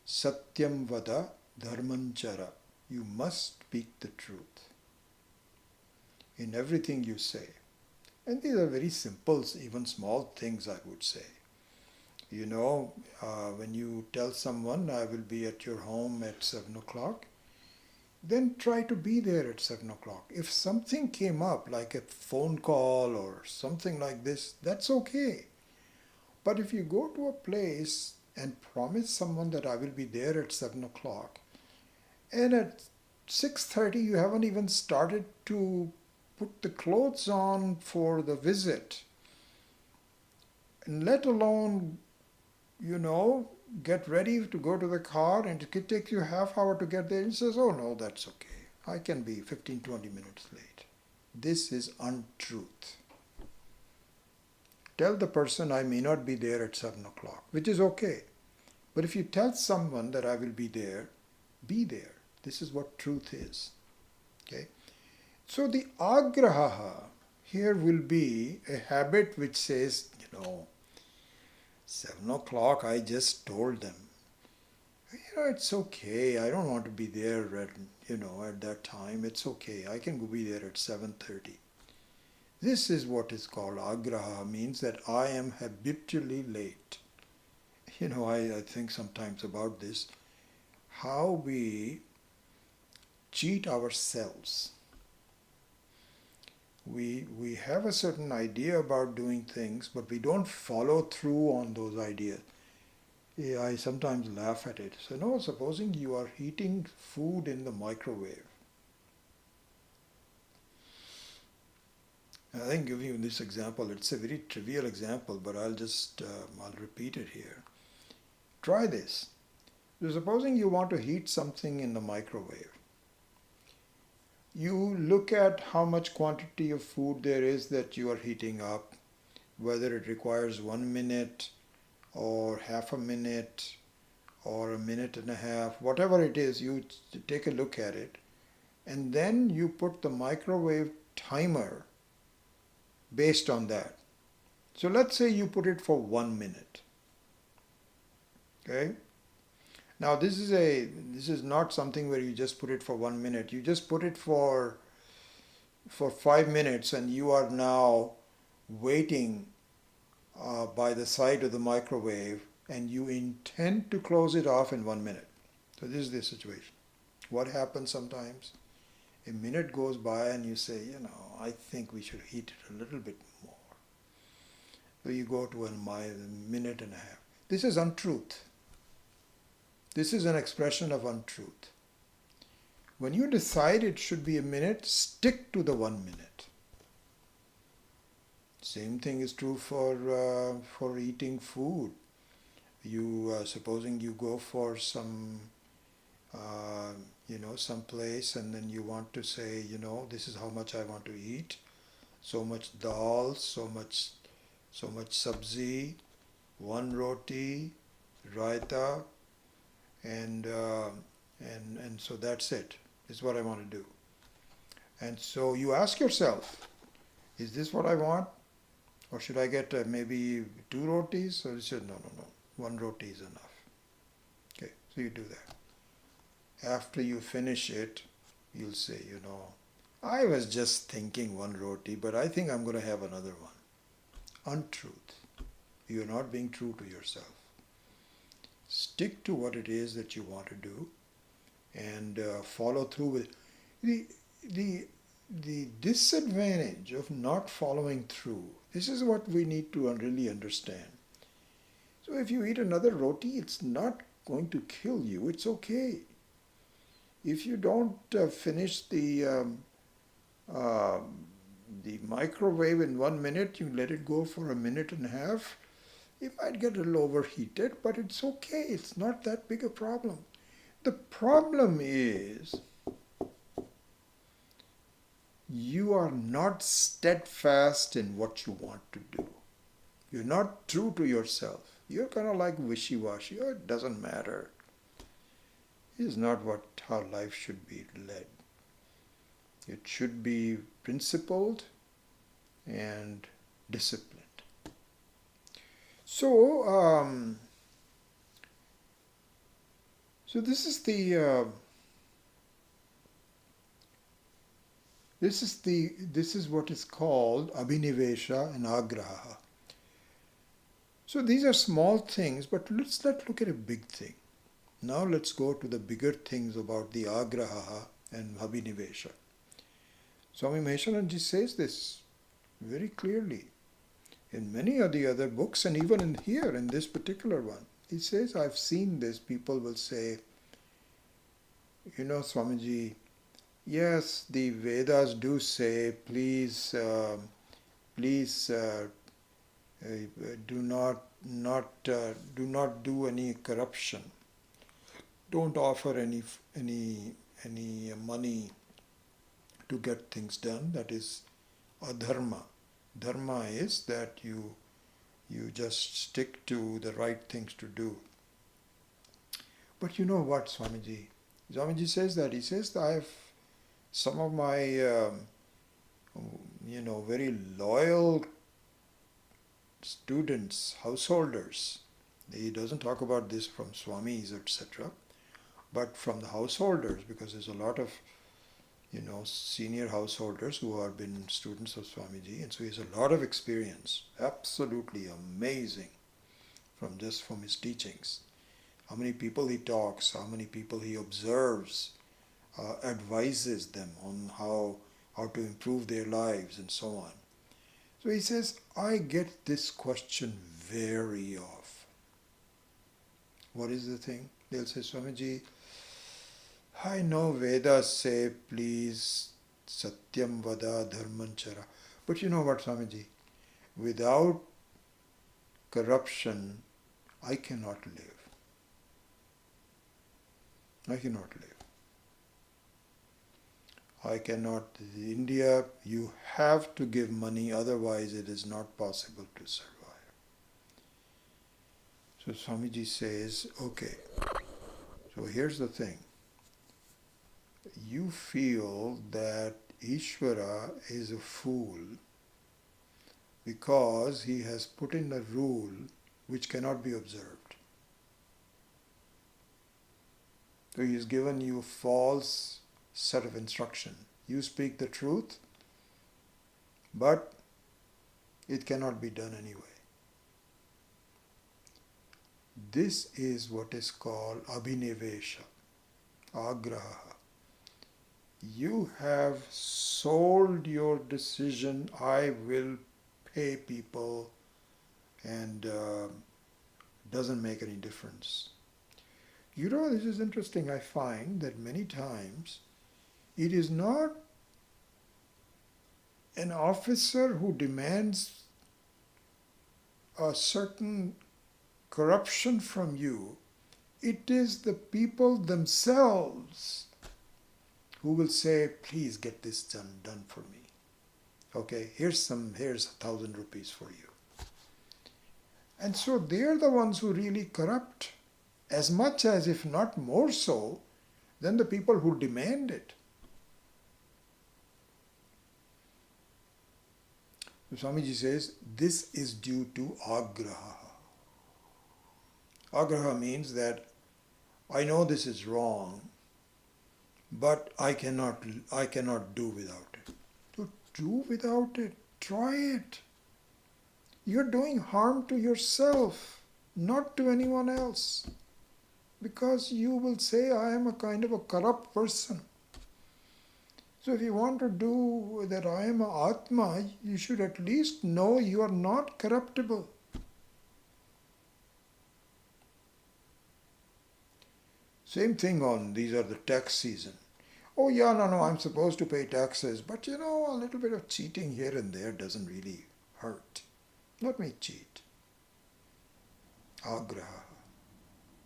satyam vada dharmanchara. You must speak the truth in everything you say. And these are very simple, even small things, I would say. You know, when you tell someone, I will be at your home at 7 o'clock, then try to be there at 7 o'clock. If something came up, like a phone call or something like this, that's okay. But if you go to a place and promise someone that I will be there at 7 o'clock, and at 6:30 you haven't even started to put the clothes on for the visit, and let alone, get ready to go to the car, and it could take you half hour to get there. He says, oh no, that's okay. I can be 15, 20 minutes late. This is untruth. Tell the person I may not be there at 7 o'clock, which is okay. But if you tell someone that I will be there, be there. This is what truth is. Okay? So the agraha here will be a habit which says, 7 o'clock, I just told them. It's okay. I don't want to be there at that time. It's okay. I can be there at 7:30. This is what is called agraha, means that I am habitually late. I think sometimes about this, how we cheat ourselves. We have a certain idea about doing things, but we don't follow through on those ideas. Yeah, I sometimes laugh at it. So no, supposing you are heating food in the microwave. I think giving you this example, it's a very trivial example, but I'll repeat it here. Try this. So supposing you want to heat something in the microwave. You look at how much quantity of food there is that you are heating up, whether it requires 1 minute or half a minute or a minute and a half, whatever it is, you take a look at it, and then you put the microwave timer based on that. So let's say you put it for 1 minute. Okay? Now this is not something where you just put it for 1 minute. You just put it for 5 minutes, and you are now waiting by the side of the microwave, and you intend to close it off in 1 minute. So this is the situation. What happens sometimes? A minute goes by and you say, I think we should heat it a little bit more. So you go to a minute and a half. This is untruth. This is an expression of untruth. When you decide it should be a minute, stick to the 1 minute. Same thing is true for eating food. Supposing you go for some place, and then you want to say, this is how much I want to eat. So much dal, so much sabzi, 1 roti, raita, and so that's it. This is what I want to do. And so you ask yourself, is this what I want? Or should I get maybe 2 rotis? So you said, no. 1 roti is enough. Okay, so you do that. After you finish it, you'll say, I was just thinking 1 roti, but I think I'm going to have another one. Untruth. You're not being true to yourself. Stick to what it is that you want to do, and follow through with it. The disadvantage of not following through, this is what we need to really understand. So if you eat another roti, it's not going to kill you. It's okay. If you don't finish the microwave in 1 minute, you let it go for a minute and a half, it might get a little overheated, but it's okay. It's not that big a problem. The problem is you are not steadfast in what you want to do. You're not true to yourself. You're kind of like wishy-washy. Oh, it doesn't matter. It is not how life should be led. It should be principled and disciplined. So, this is what is called abhinivesha and agraha. So these are small things, but let's not look at a big thing. Now let's go to the bigger things about the agraha and abhinivesha. Swami Maheshananji says this very clearly. In many of the other books, and even in here, in this particular one, he says, I've seen this. People will say, Swamiji, yes, the Vedas do say, please do not do any corruption. Don't offer any money to get things done. That is adharma. Dharma is that you just stick to the right things to do. But you know what, Swamiji? Swamiji says that. He says that I have some of my very loyal students, householders. He doesn't talk about this from Swamis, etc., but from the householders, because there's a lot of senior householders who have been students of Swamiji, and so he has a lot of experience, absolutely amazing, from his teachings. How many people he talks, how many people he observes, advises them on how to improve their lives and so on. So he says, I get this question very often. What is the thing? They'll say, Swamiji, I know Vedas say, please, Satyam Vada Dharmanchara. But you know what, Swamiji? Without corruption, I cannot live. I cannot live. I cannot. In India, you have to give money, otherwise it is not possible to survive. So Swamiji says, okay, so here's the thing. You feel that Ishvara is a fool because he has put in a rule which cannot be observed. So he has given you a false set of instruction. You speak the truth, but it cannot be done anyway. This is what is called abhinivesha, agraha. You have sold your decision, I will pay people, and doesn't make any difference. This is interesting. I find that many times it is not an officer who demands a certain corruption from you. It is the people themselves who will say, please get this done for me. Okay, here's 1,000 rupees for you. And so they're the ones who really corrupt, as much as, if not more so, than the people who demand it. So Swamiji says, this is due to agraha. Agraha means that I know this is wrong, but I cannot do without it. So do without it. Try it. You're doing harm to yourself, not to anyone else. Because you will say, I am a kind of a corrupt person. So if you want to do that I am an Atma, you should at least know you are not corruptible. Same thing on, these are the tax season. Oh yeah, no, I'm supposed to pay taxes, but a little bit of cheating here and there doesn't really hurt. Let me cheat. Agraha.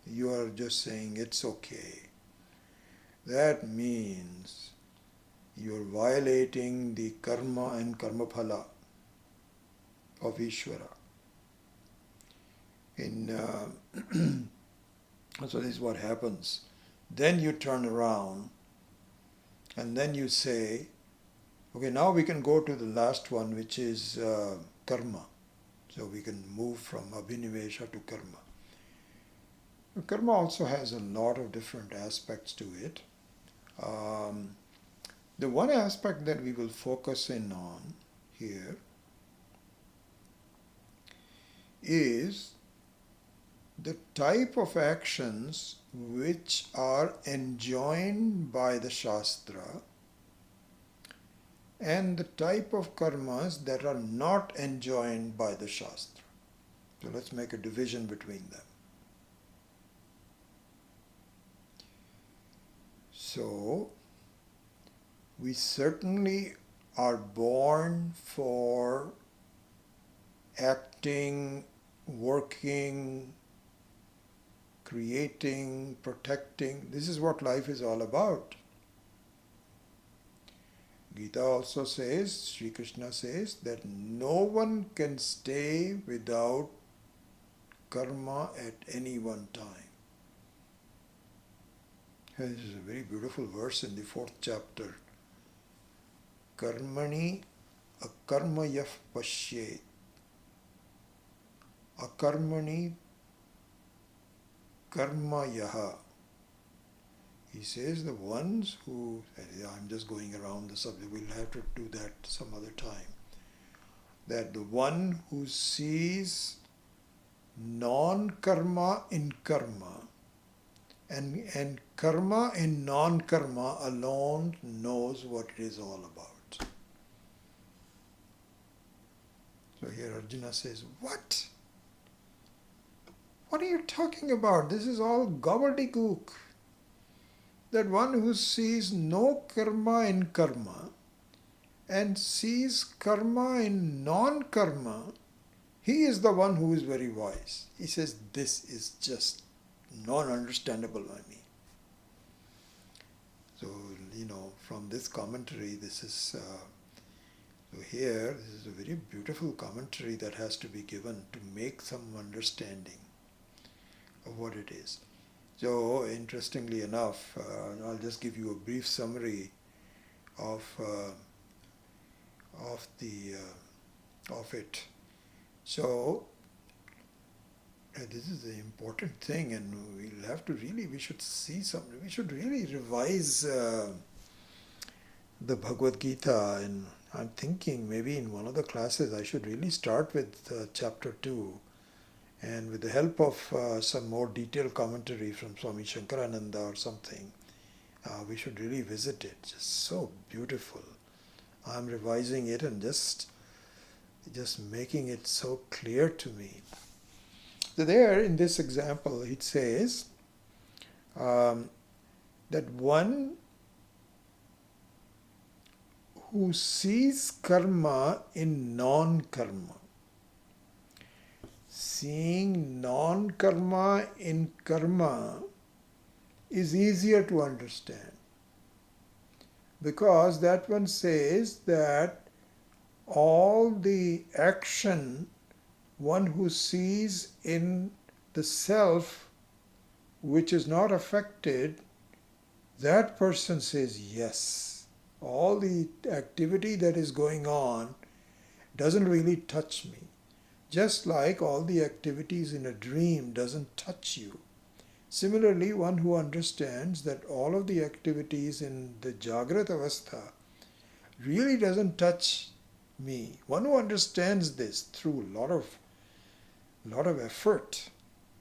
You are just saying it's okay. That means you're violating the karma and karma phala of Ishvara. So this is what happens. Then you turn around and then you say, okay, now we can go to the last one, which is karma. So we can move from abhinivesha to karma. Karma also has a lot of different aspects to it. The one aspect that we will focus in on here is the type of actions which are enjoined by the Shastra and the type of karmas that are not enjoined by the Shastra. So let's make a division between them. So, we certainly are born for acting, working, creating, protecting. This is what life is all about. Gita also says, Sri Krishna says, that no one can stay without karma at any one time. This is a very beautiful verse in the 4th chapter. Karmani akarmayah pashyet. Akarmani karmayaha. He says the ones who, I'm just going around the subject, we'll have to do that some other time. That the one who sees non-karma in karma and karma in non-karma alone knows what it is all about. So here Arjuna says, what? What are you talking about? This is all gobbledygook. That one who sees no karma in karma and sees karma in non-karma, he is the one who is very wise. He says, this is just non-understandable by me. So, from this commentary, this is, so here, this is a very beautiful commentary that has to be given to make some understanding of what it is. So, interestingly enough, I'll just give you a brief summary of it. So, this is an important thing, and we'll have to really, we should really revise the Bhagavad Gita, and I'm thinking maybe in one of the classes I should really start with chapter 2, and with the help of some more detailed commentary from Swami Shankarananda or something, we should really visit it. Just so beautiful. I'm revising it and just making it so clear to me. So there, in this example, it says that one who sees karma in non-karma, seeing non-karma in karma is easier to understand, because that one says that all the action one who sees in the self which is not affected, that person says yes. All the activity that is going on doesn't really touch me. Just like all the activities in a dream doesn't touch you. Similarly, one who understands that all of the activities in the Jagrat Avastha really doesn't touch me. One who understands this through a lot of effort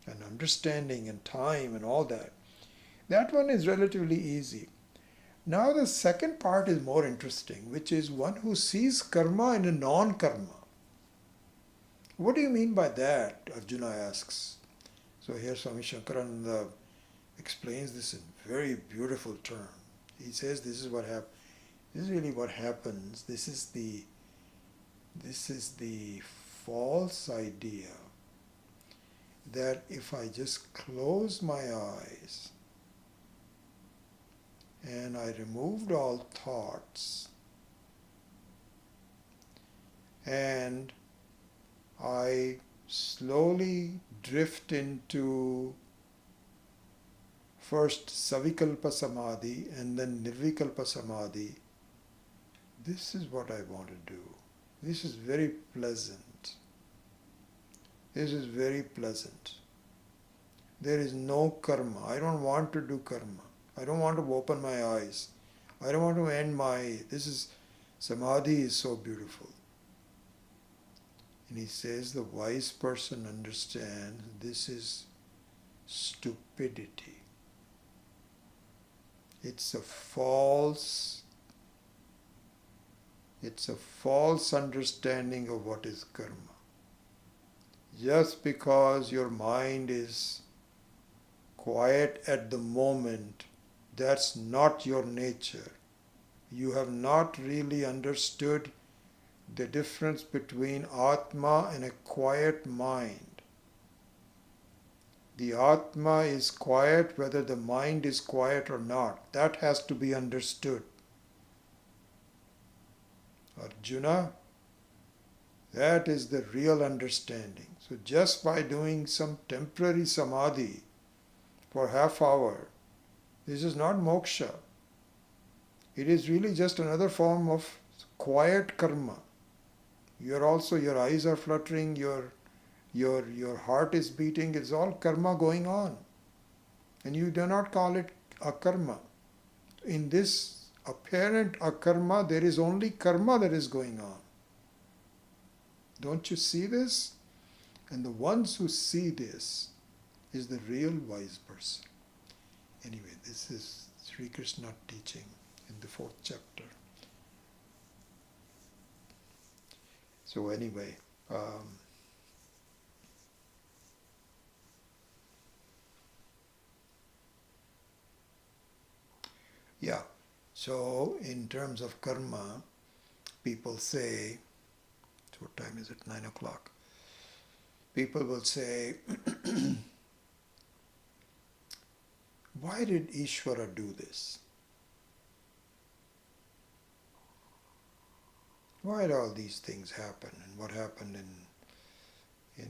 and understanding and time and all that, that one is relatively easy. Now the second part is more interesting, which is one who sees karma in a non-karma. What do you mean by that? Arjuna asks. So here Swami Shankarananda explains this in very beautiful terms. He says this is what happens. This is really what happens. This is the false idea that if I just close my eyes and I removed all thoughts and I slowly drift into first Savikalpa Samadhi and then Nirvikalpa Samadhi, this is what I want to do. This is very pleasant. This is very pleasant. There is no karma. I don't want to do karma. I don't want to open my eyes. I don't want to end Samadhi is so beautiful. And he says the wise person understands this is stupidity. It's a false It's a false understanding of what is karma. Just because your mind is quiet at the moment, that's not your nature. You have not really understood the difference between Atma and a quiet mind. The Atma is quiet whether the mind is quiet or not. That has to be understood. Arjuna, that is the real understanding. So just by doing some temporary samadhi for half hour, this is not moksha. It is really just another form of quiet karma. Your eyes are fluttering, your heart is beating, it's all karma going on. And you do not call it akarma. In this apparent akarma, there is only karma that is going on. Don't you see this? And the ones who see this is the real wise person. Anyway, this is Sri Krishna teaching in the 4th chapter. So anyway, so in terms of karma, people say, what time is it? 9 o'clock. People will say, why did Ishvara do this? Why did all these things happen? And what happened in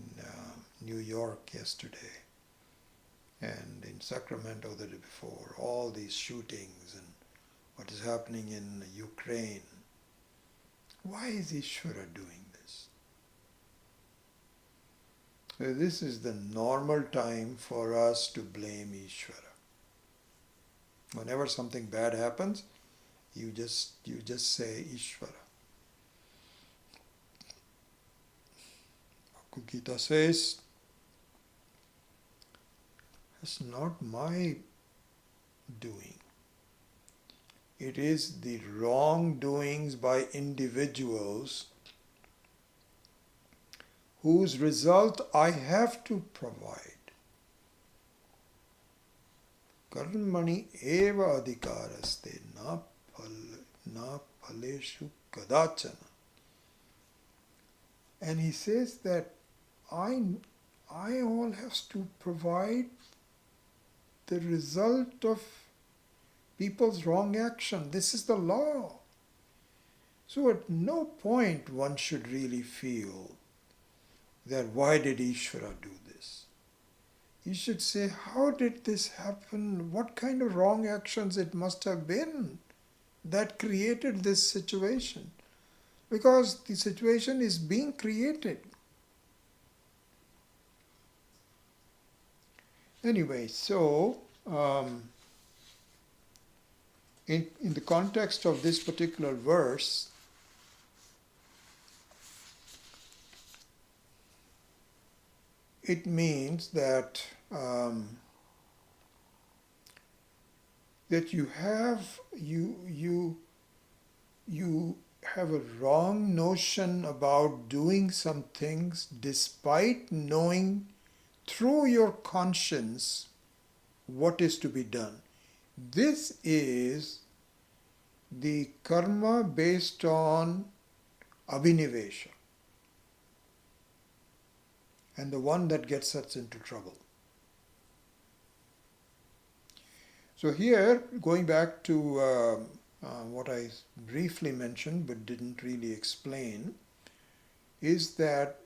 New York yesterday and in Sacramento the day before, all these shootings and what is happening in Ukraine. Why is Ishvara doing this? So this is the normal time for us to blame Ishvara. Whenever something bad happens, you just say Ishvara. Gita says, it's not my doing. It is the wrongdoings by individuals whose result I have to provide. Karmani eva adhikaraste na phaleshu kadachana. And he says that I all have to provide the result of people's wrong action. This is the law. So at no point one should really feel that why did Ishvara do this? You should say, how did this happen? What kind of wrong actions it must have been that created this situation? Because the situation is being created. Anyway, so in the context of this particular verse, it means that that you have a wrong notion about doing some things despite knowing through your conscience what is to be done. This is the karma based on abhinivesha, and the one that gets us into trouble. So here, going back to what I briefly mentioned but didn't really explain, is that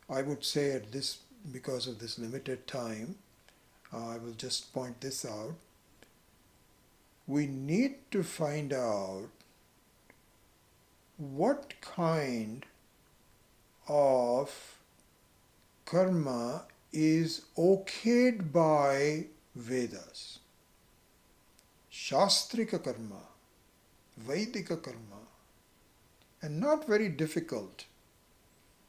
I would say at this, because of this limited time, I will just point this out. We need to find out what kind of karma is okayed by Vedas. Shastrika karma, Vaidika karma, and not very difficult.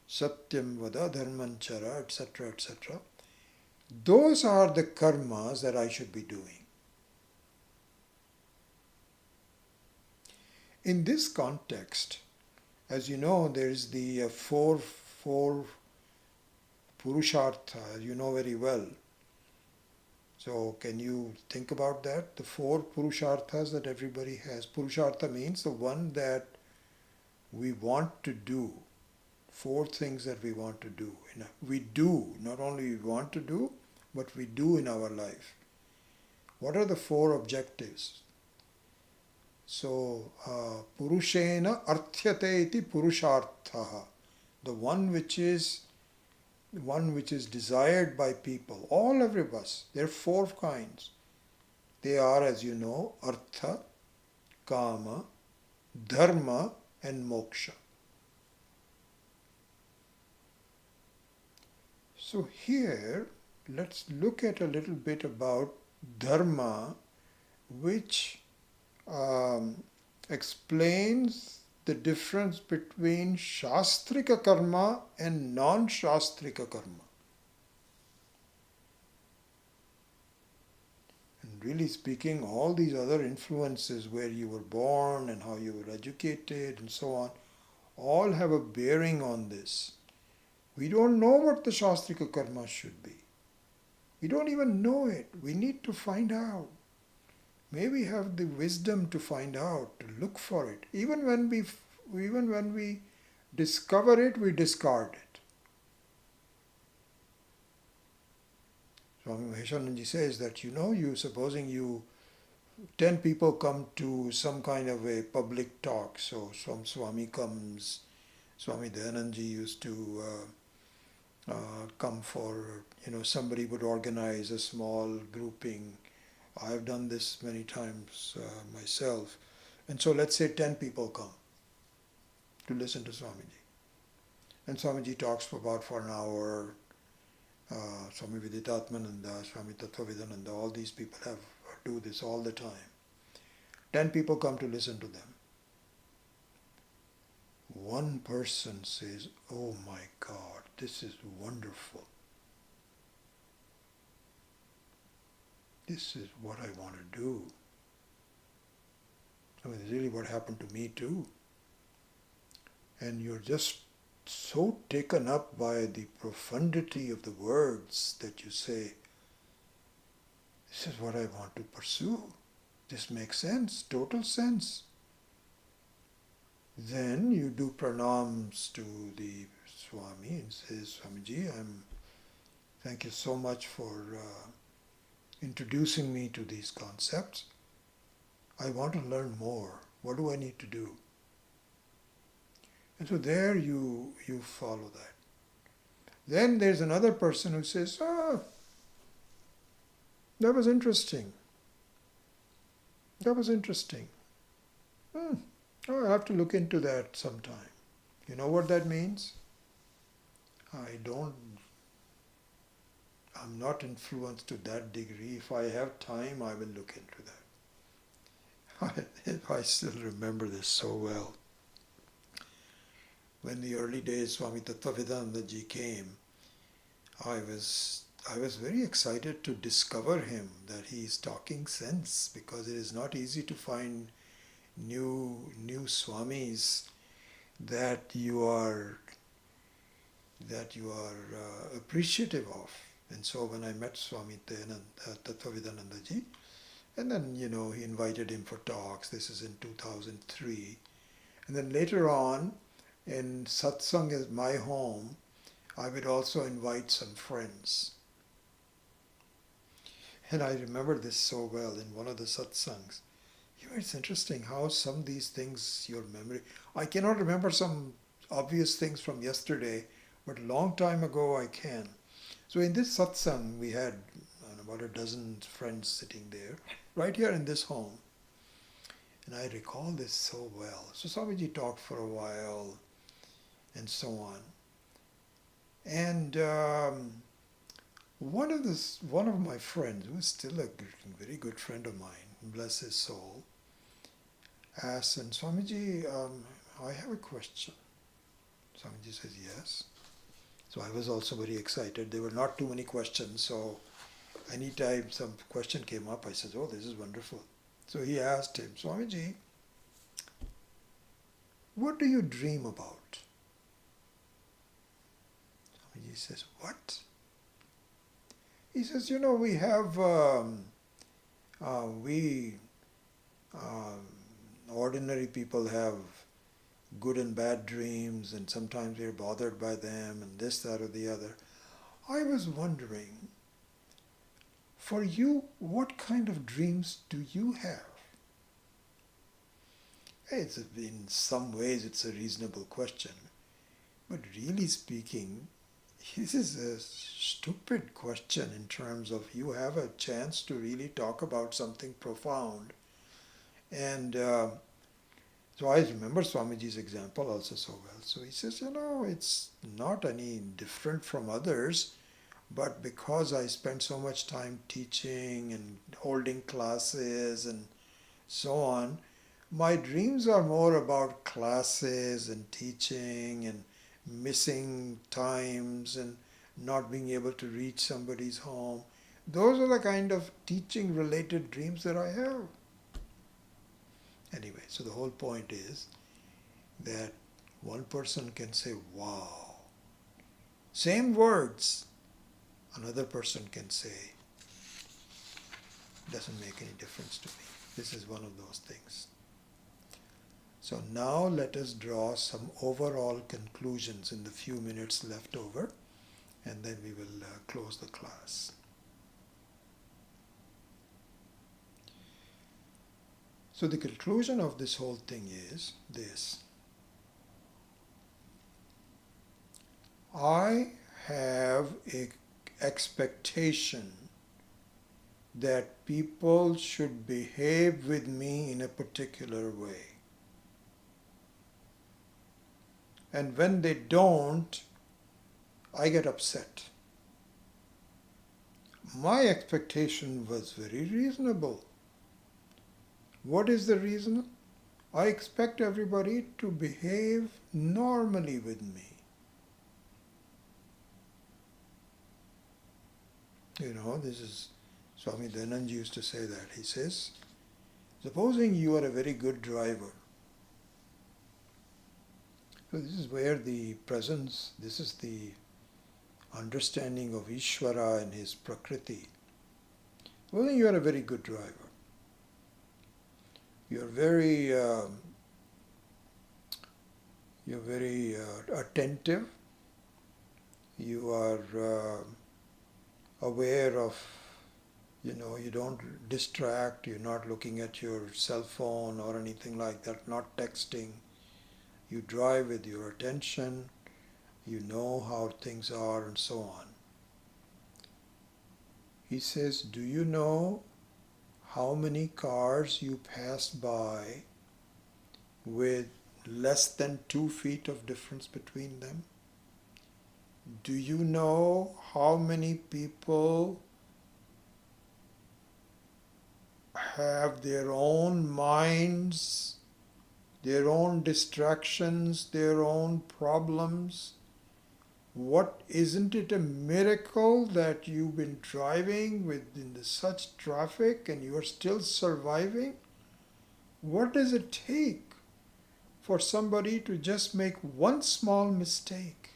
Satyam vada, dharmanchara, etc., etc. Those are the karmas that I should be doing. In this context, As you know, there is the four Purushartha, you know very well. So can you think about that? The four Purusharthas that everybody has. Purushartha means the one that we want to do. Four things that we want to do. We do, not only we want to do, but we do in our life. What are the four objectives? So, Purushena Arthyate iti Purushartha. The one which is desired by people, all of us. There are four kinds. They are, as you know, Artha, Kama, Dharma, and Moksha. So here, let's look at a little bit about Dharma, which explains the difference between Shastrika Karma and non-Shastrika Karma. And really speaking, all these other influences, where you were born and how you were educated and so on, all have a bearing on this. We don't know what the Shastrika Karma should be. We don't even know it. We need to find out. May we have the wisdom to find out, to look for it. Even when we discover it, we discard it. Swami Maheshananji says that, supposing 10 people come to some kind of a public talk. So some Swami comes, Swami Dayananji used to come for, somebody would organize a small grouping. I've done this many times myself. And so let's say 10 people come to listen to Swamiji. And Swamiji talks for an hour. Swami Viditatmananda, Swami Tattvavidananda, all these people do this all the time. 10 people come to listen to them. One person says, "Oh my God, this is wonderful. This is what I want to do." I mean, really what happened to me too. And you're just so taken up by the profundity of the words that you say, "This is what I want to pursue. This makes sense, total sense." Then you do pranams to the Swami and say, "Swamiji, thank you so much for introducing me to these concepts. I want to learn more. What do I need to do?" And so there you follow that. Then there's another person who says, that was interesting. That was interesting. I'll have to look into that sometime. You know what that means? I'm not influenced to that degree. If I have time, I will look into that. I still remember this so well. When the early days Swami Tattvavidananda ji came, I was very excited to discover him, that he is talking sense, because it is not easy to find new Swamis that you are appreciative of. And so when I met Swami Tattvavidananda ji, and then he invited him for talks. This is in 2003. And then later on, in satsang as my home, I would also invite some friends. And I remember this so well in one of the satsangs. It's interesting how some of these things, your memory, I cannot remember some obvious things from yesterday, but a long time ago I can. So in this satsang, we had about a dozen friends sitting there, right here in this home. And I recall this so well. So Swamiji talked for a while, and so on. And one of my friends, who is still a very good friend of mine, bless his soul, asked, and Swamiji, I have a question. Swamiji says, yes. So I was also very excited. There were not too many questions, so anytime some question came up, I said, oh, this is wonderful. So he asked him, Swamiji, what do you dream about? He says, what? He says, we have, we ordinary people have good and bad dreams, and sometimes we're bothered by them, and this, that, or the other. I was wondering, for you, what kind of dreams do you have? In some ways, it's a reasonable question, but really speaking, this is a stupid question in terms of you have a chance to really talk about something profound. And so I remember Swamiji's example also so well. So he says, it's not any different from others, but because I spend so much time teaching and holding classes and so on, my dreams are more about classes and teaching and missing times and not being able to reach somebody's home. Those are the kind of teaching related dreams that I have. Anyway, so the whole point is that one person can say, wow. Same words, another person can say, doesn't make any difference to me. This is one of those things. So now let us draw some overall conclusions in the few minutes left over, and then we will close the class. So the conclusion of this whole thing is this. I have an expectation that people should behave with me in a particular way. And when they don't, I get upset. My expectation was very reasonable. What is the reason? I expect everybody to behave normally with me. This is, Swami Dayananda used to say that. He says, supposing you are a very good driver. So this is where the presence, this is the understanding of Ishvara and his Prakriti. Supposing you are a very good driver. You're very attentive. You are aware of, you don't distract. You're not looking at your cell phone or anything like that, not texting. You drive with your attention. You know how things are and so on. He says, do you know how many cars you pass by with less than 2 feet of difference between them? Do you know how many people have their own minds, their own distractions, their own problems? Isn't it a miracle that you've been driving in such traffic and you are still surviving? What does it take for somebody to just make one small mistake?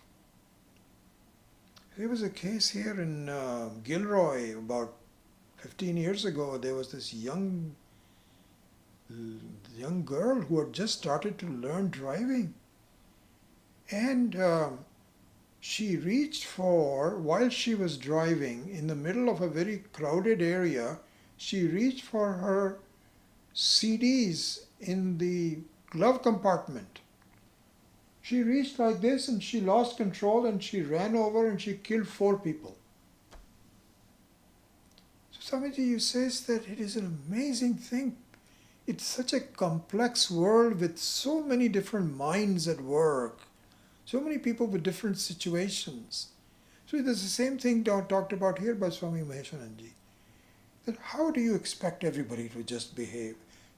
There was a case here in Gilroy about 15 years ago. There was this young girl who had just started to learn driving, and she reached while she was driving in the middle of a very crowded area, she reached for her CDs in the glove compartment. She reached like this and she lost control and she ran over and she killed 4 people. So Swamiji says that it is an amazing thing. It's such a complex world with so many different minds at work. So many people with different situations. So there's the same thing talked about here by Swami Maheshananji. That how do you expect everybody to just behave?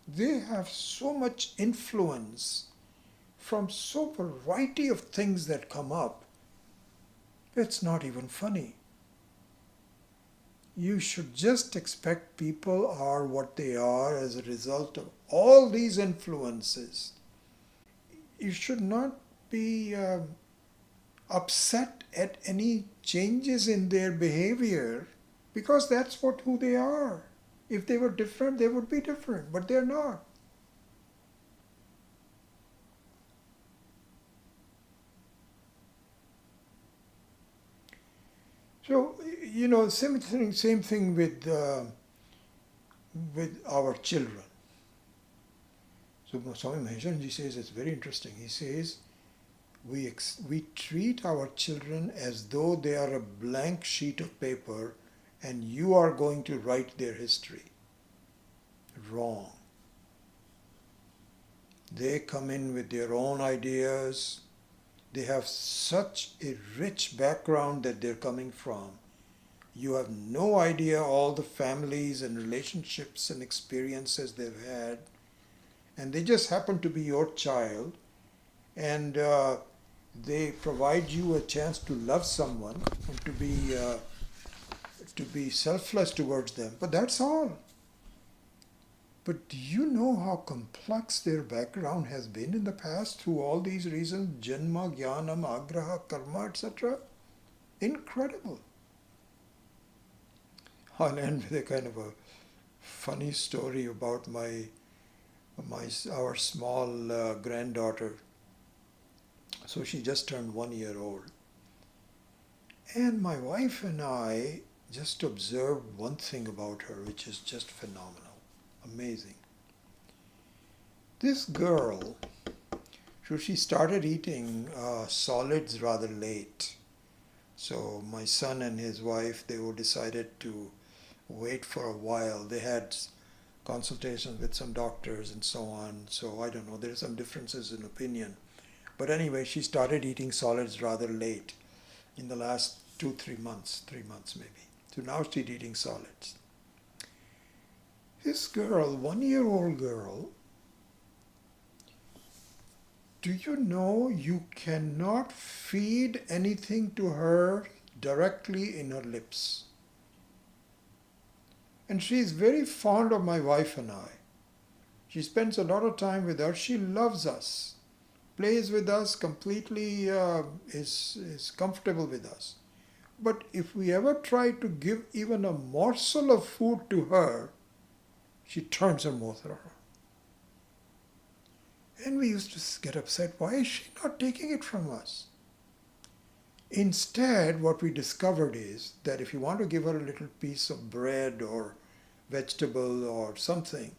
They have so much influence from so variety of things that come up. It's not even funny. You should just expect people are what they are as a result of all these influences. you should not be upset at any changes in their behavior, because that's what who they are. If they were different, they would be different, but they're not. So, same thing with our children. So Swami Mahesh says it's very interesting. He says we treat our children as though they are a blank sheet of paper and you are going to write their history. Wrong. They come in with their own ideas. They have such a rich background that they're coming from. You have no idea all the families and relationships and experiences they've had. And they just happen to be your child. And they provide you a chance to love someone and to be selfless towards them. But that's all. But do you know how complex their background has been in the past through all these reasons? Janma, Jnanam, Agraha, Karma, etc. Incredible. I'll end with a kind of a funny story about our small granddaughter. So she just turned 1 year old. And my wife and I just observed one thing about her, which is just phenomenal. Amazing. This girl, so she started eating solids rather late. So my son and his wife, they were decided to wait for a while. They had consultations with some doctors and so on. So I don't know, there are some differences in opinion. But anyway, she started eating solids rather late in the last 3 months maybe. So now she's eating solids. This girl, 1-year-old girl, do you know you cannot feed anything to her directly in her lips? And she is very fond of my wife and I. She spends a lot of time with us. She loves us, plays with us, completely is comfortable with us. But if we ever try to give even a morsel of food to her, she turns her mouth around. And we used to get upset. Why is she not taking it from us? Instead, what we discovered is that if you want to give her a little piece of bread or vegetable or something,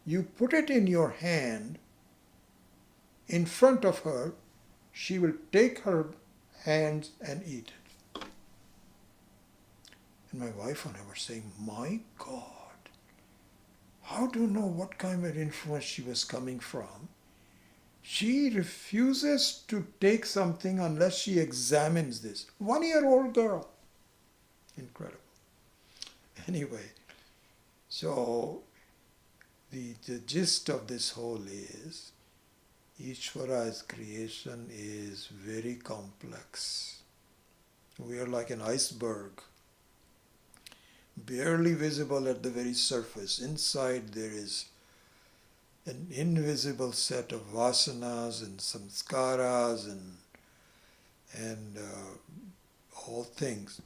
you put it in your hand in front of her, she will take her hands and eat it. And my wife and I were saying, my God, how do you know what kind of influence she was coming from? She refuses to take something unless she examines this. 1-year-old girl. Incredible. Anyway, so the gist of this whole is, Ishvara's creation is very complex. We are like an iceberg, barely visible at the very surface. Inside there is an invisible set of vasanas and samskaras and all things.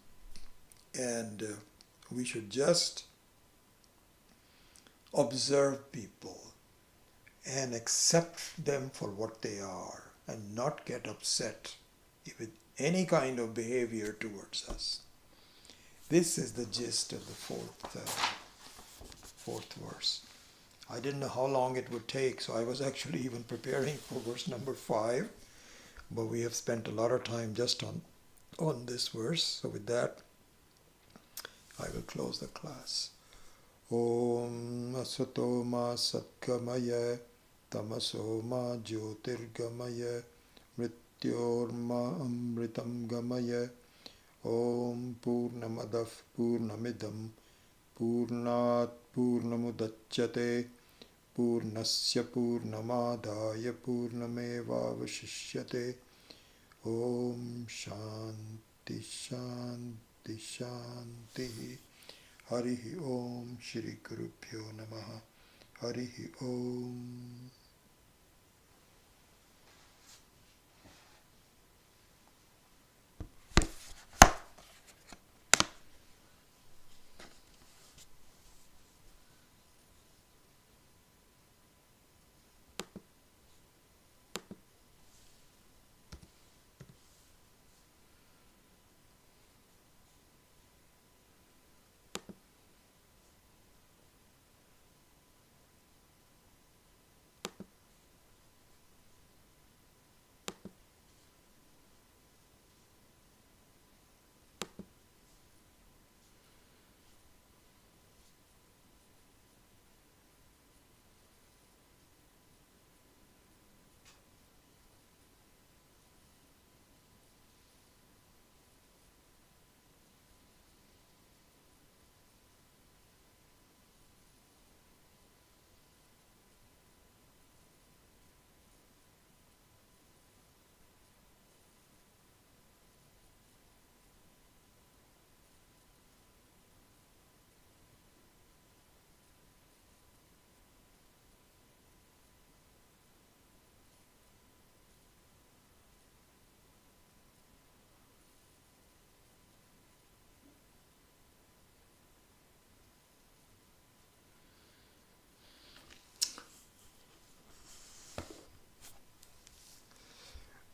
And we should just observe people and accept them for what they are and not get upset with any kind of behavior towards us. This is the gist of the fourth verse. I didn't know how long it would take, so I was actually even preparing for verse number 5, but we have spent a lot of time just on this verse. So with that, I will close the class. Om Asato Ma Satgamaya Tamaso Ma Jyotirgamaya Mrityorma Amritam Gamaya Om Purnamadav Purnamidam Purnat Purnamudachyate Purnasya Purnamadaya Purnamevavashishyate Om Shanti Shanti Shanti. Harihi Om Shri Gurubhyo Namaha. Harihi Om.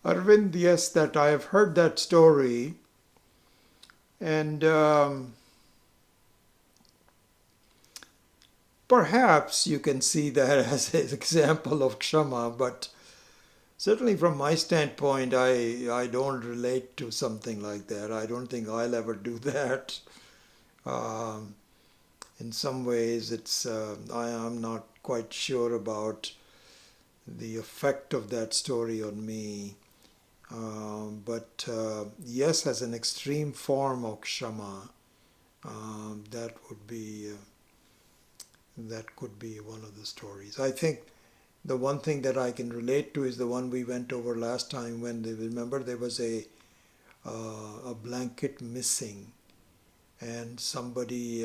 Arvind, yes, that I have heard that story, and perhaps you can see that as an example of Kshama, but certainly from my standpoint, I don't relate to something like that. I don't think I'll ever do that. Um, in some ways, I am not quite sure about the effect of that story on me. But yes, as an extreme form of Kshama, that would be that could be one of the stories. I think the one thing that I can relate to is the one we went over last time when they remember there was a blanket missing, and somebody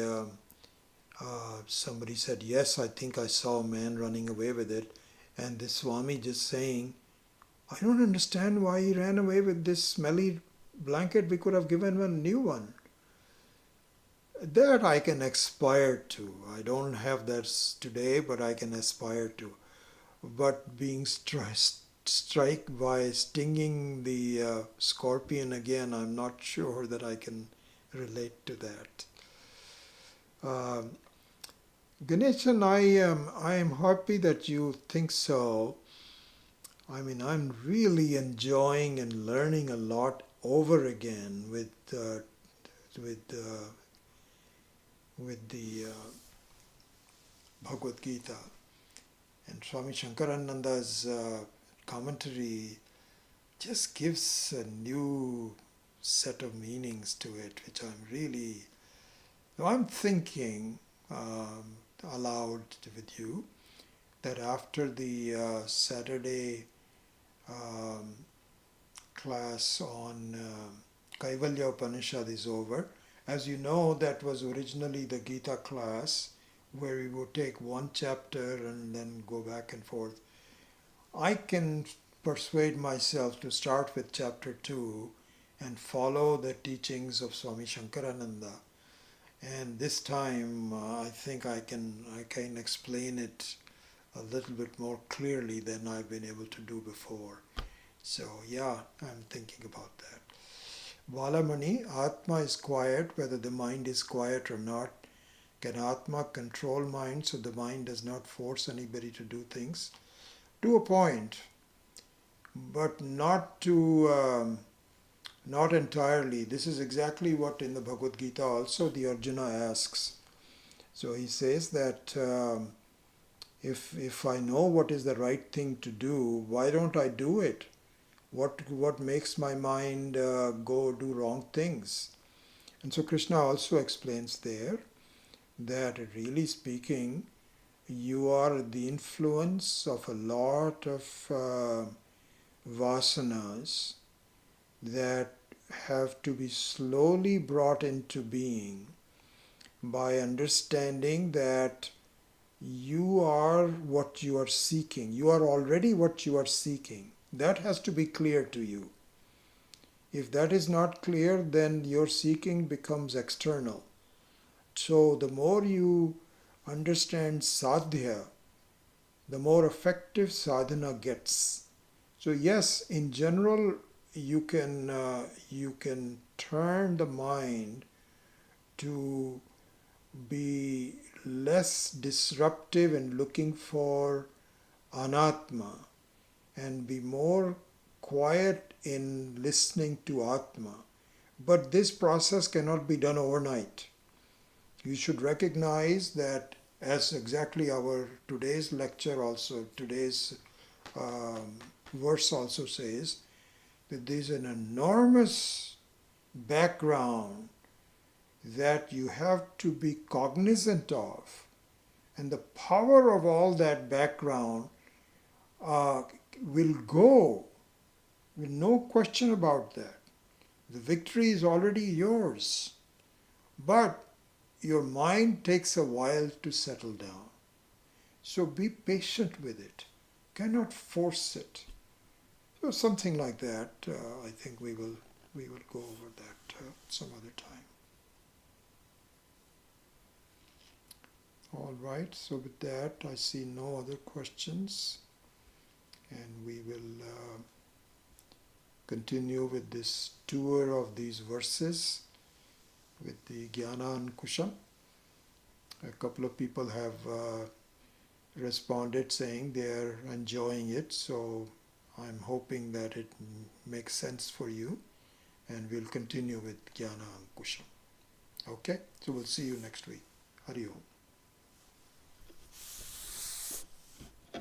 said, yes, I think I saw a man running away with it, and the Swami just saying, I don't understand why he ran away with this smelly blanket. We could have given him a new one. That I can aspire to. I don't have that today, but I can aspire to. But being struck by stinging the scorpion again, I'm not sure that I can relate to that. Ganeshan, I am happy that you think so. I mean, I'm really enjoying and learning a lot over again with the Bhagavad Gita. And Swami Shankarananda's commentary just gives a new set of meanings to it, which I'm thinking aloud with you, that after the Saturday class on Kaivalya Upanishad is over, as you know, that was originally the Gita class where we would take one chapter and then go back and forth. I can persuade myself to start with chapter 2 and follow the teachings of Swami Shankarananda. And this time I think I can explain it a little bit more clearly than I've been able to do before. So yeah, I'm thinking about that. Balamani, Atma is quiet, whether the mind is quiet or not. Can Atma control mind so the mind does not force anybody to do things? To a point, but not entirely. This is exactly what in the Bhagavad Gita also the Arjuna asks. So he says that if I know what is the right thing to do, why don't I do it? What makes my mind go do wrong things? And so Krishna also explains there that really speaking, you are the influence of a lot of vasanas that have to be slowly brought into being by understanding that you are what you are seeking. You are already what you are seeking. That has to be clear to you. If that is not clear, then your seeking becomes external. So the more you understand sadhya, the more effective sadhana gets. So yes, in general, you can turn the mind to be less disruptive in looking for anatma and be more quiet in listening to atma. But this process cannot be done overnight. You should recognize that, as exactly our today's lecture also, today's verse also says, that there's an enormous background that you have to be cognizant of. And the power of all that background will go, with no question about that. The victory is already yours. But your mind takes a while to settle down. So be patient with it. Cannot force it. So something like that, I think we will go over that some other time. All right, so with that, I see no other questions, and we will continue with this tour of these verses with the Gyanankusham. A couple of people have responded saying they are enjoying it, so I'm hoping that it makes sense for you, and we'll continue with Gyanankusham. Okay, so we'll see you next week. Hari Om.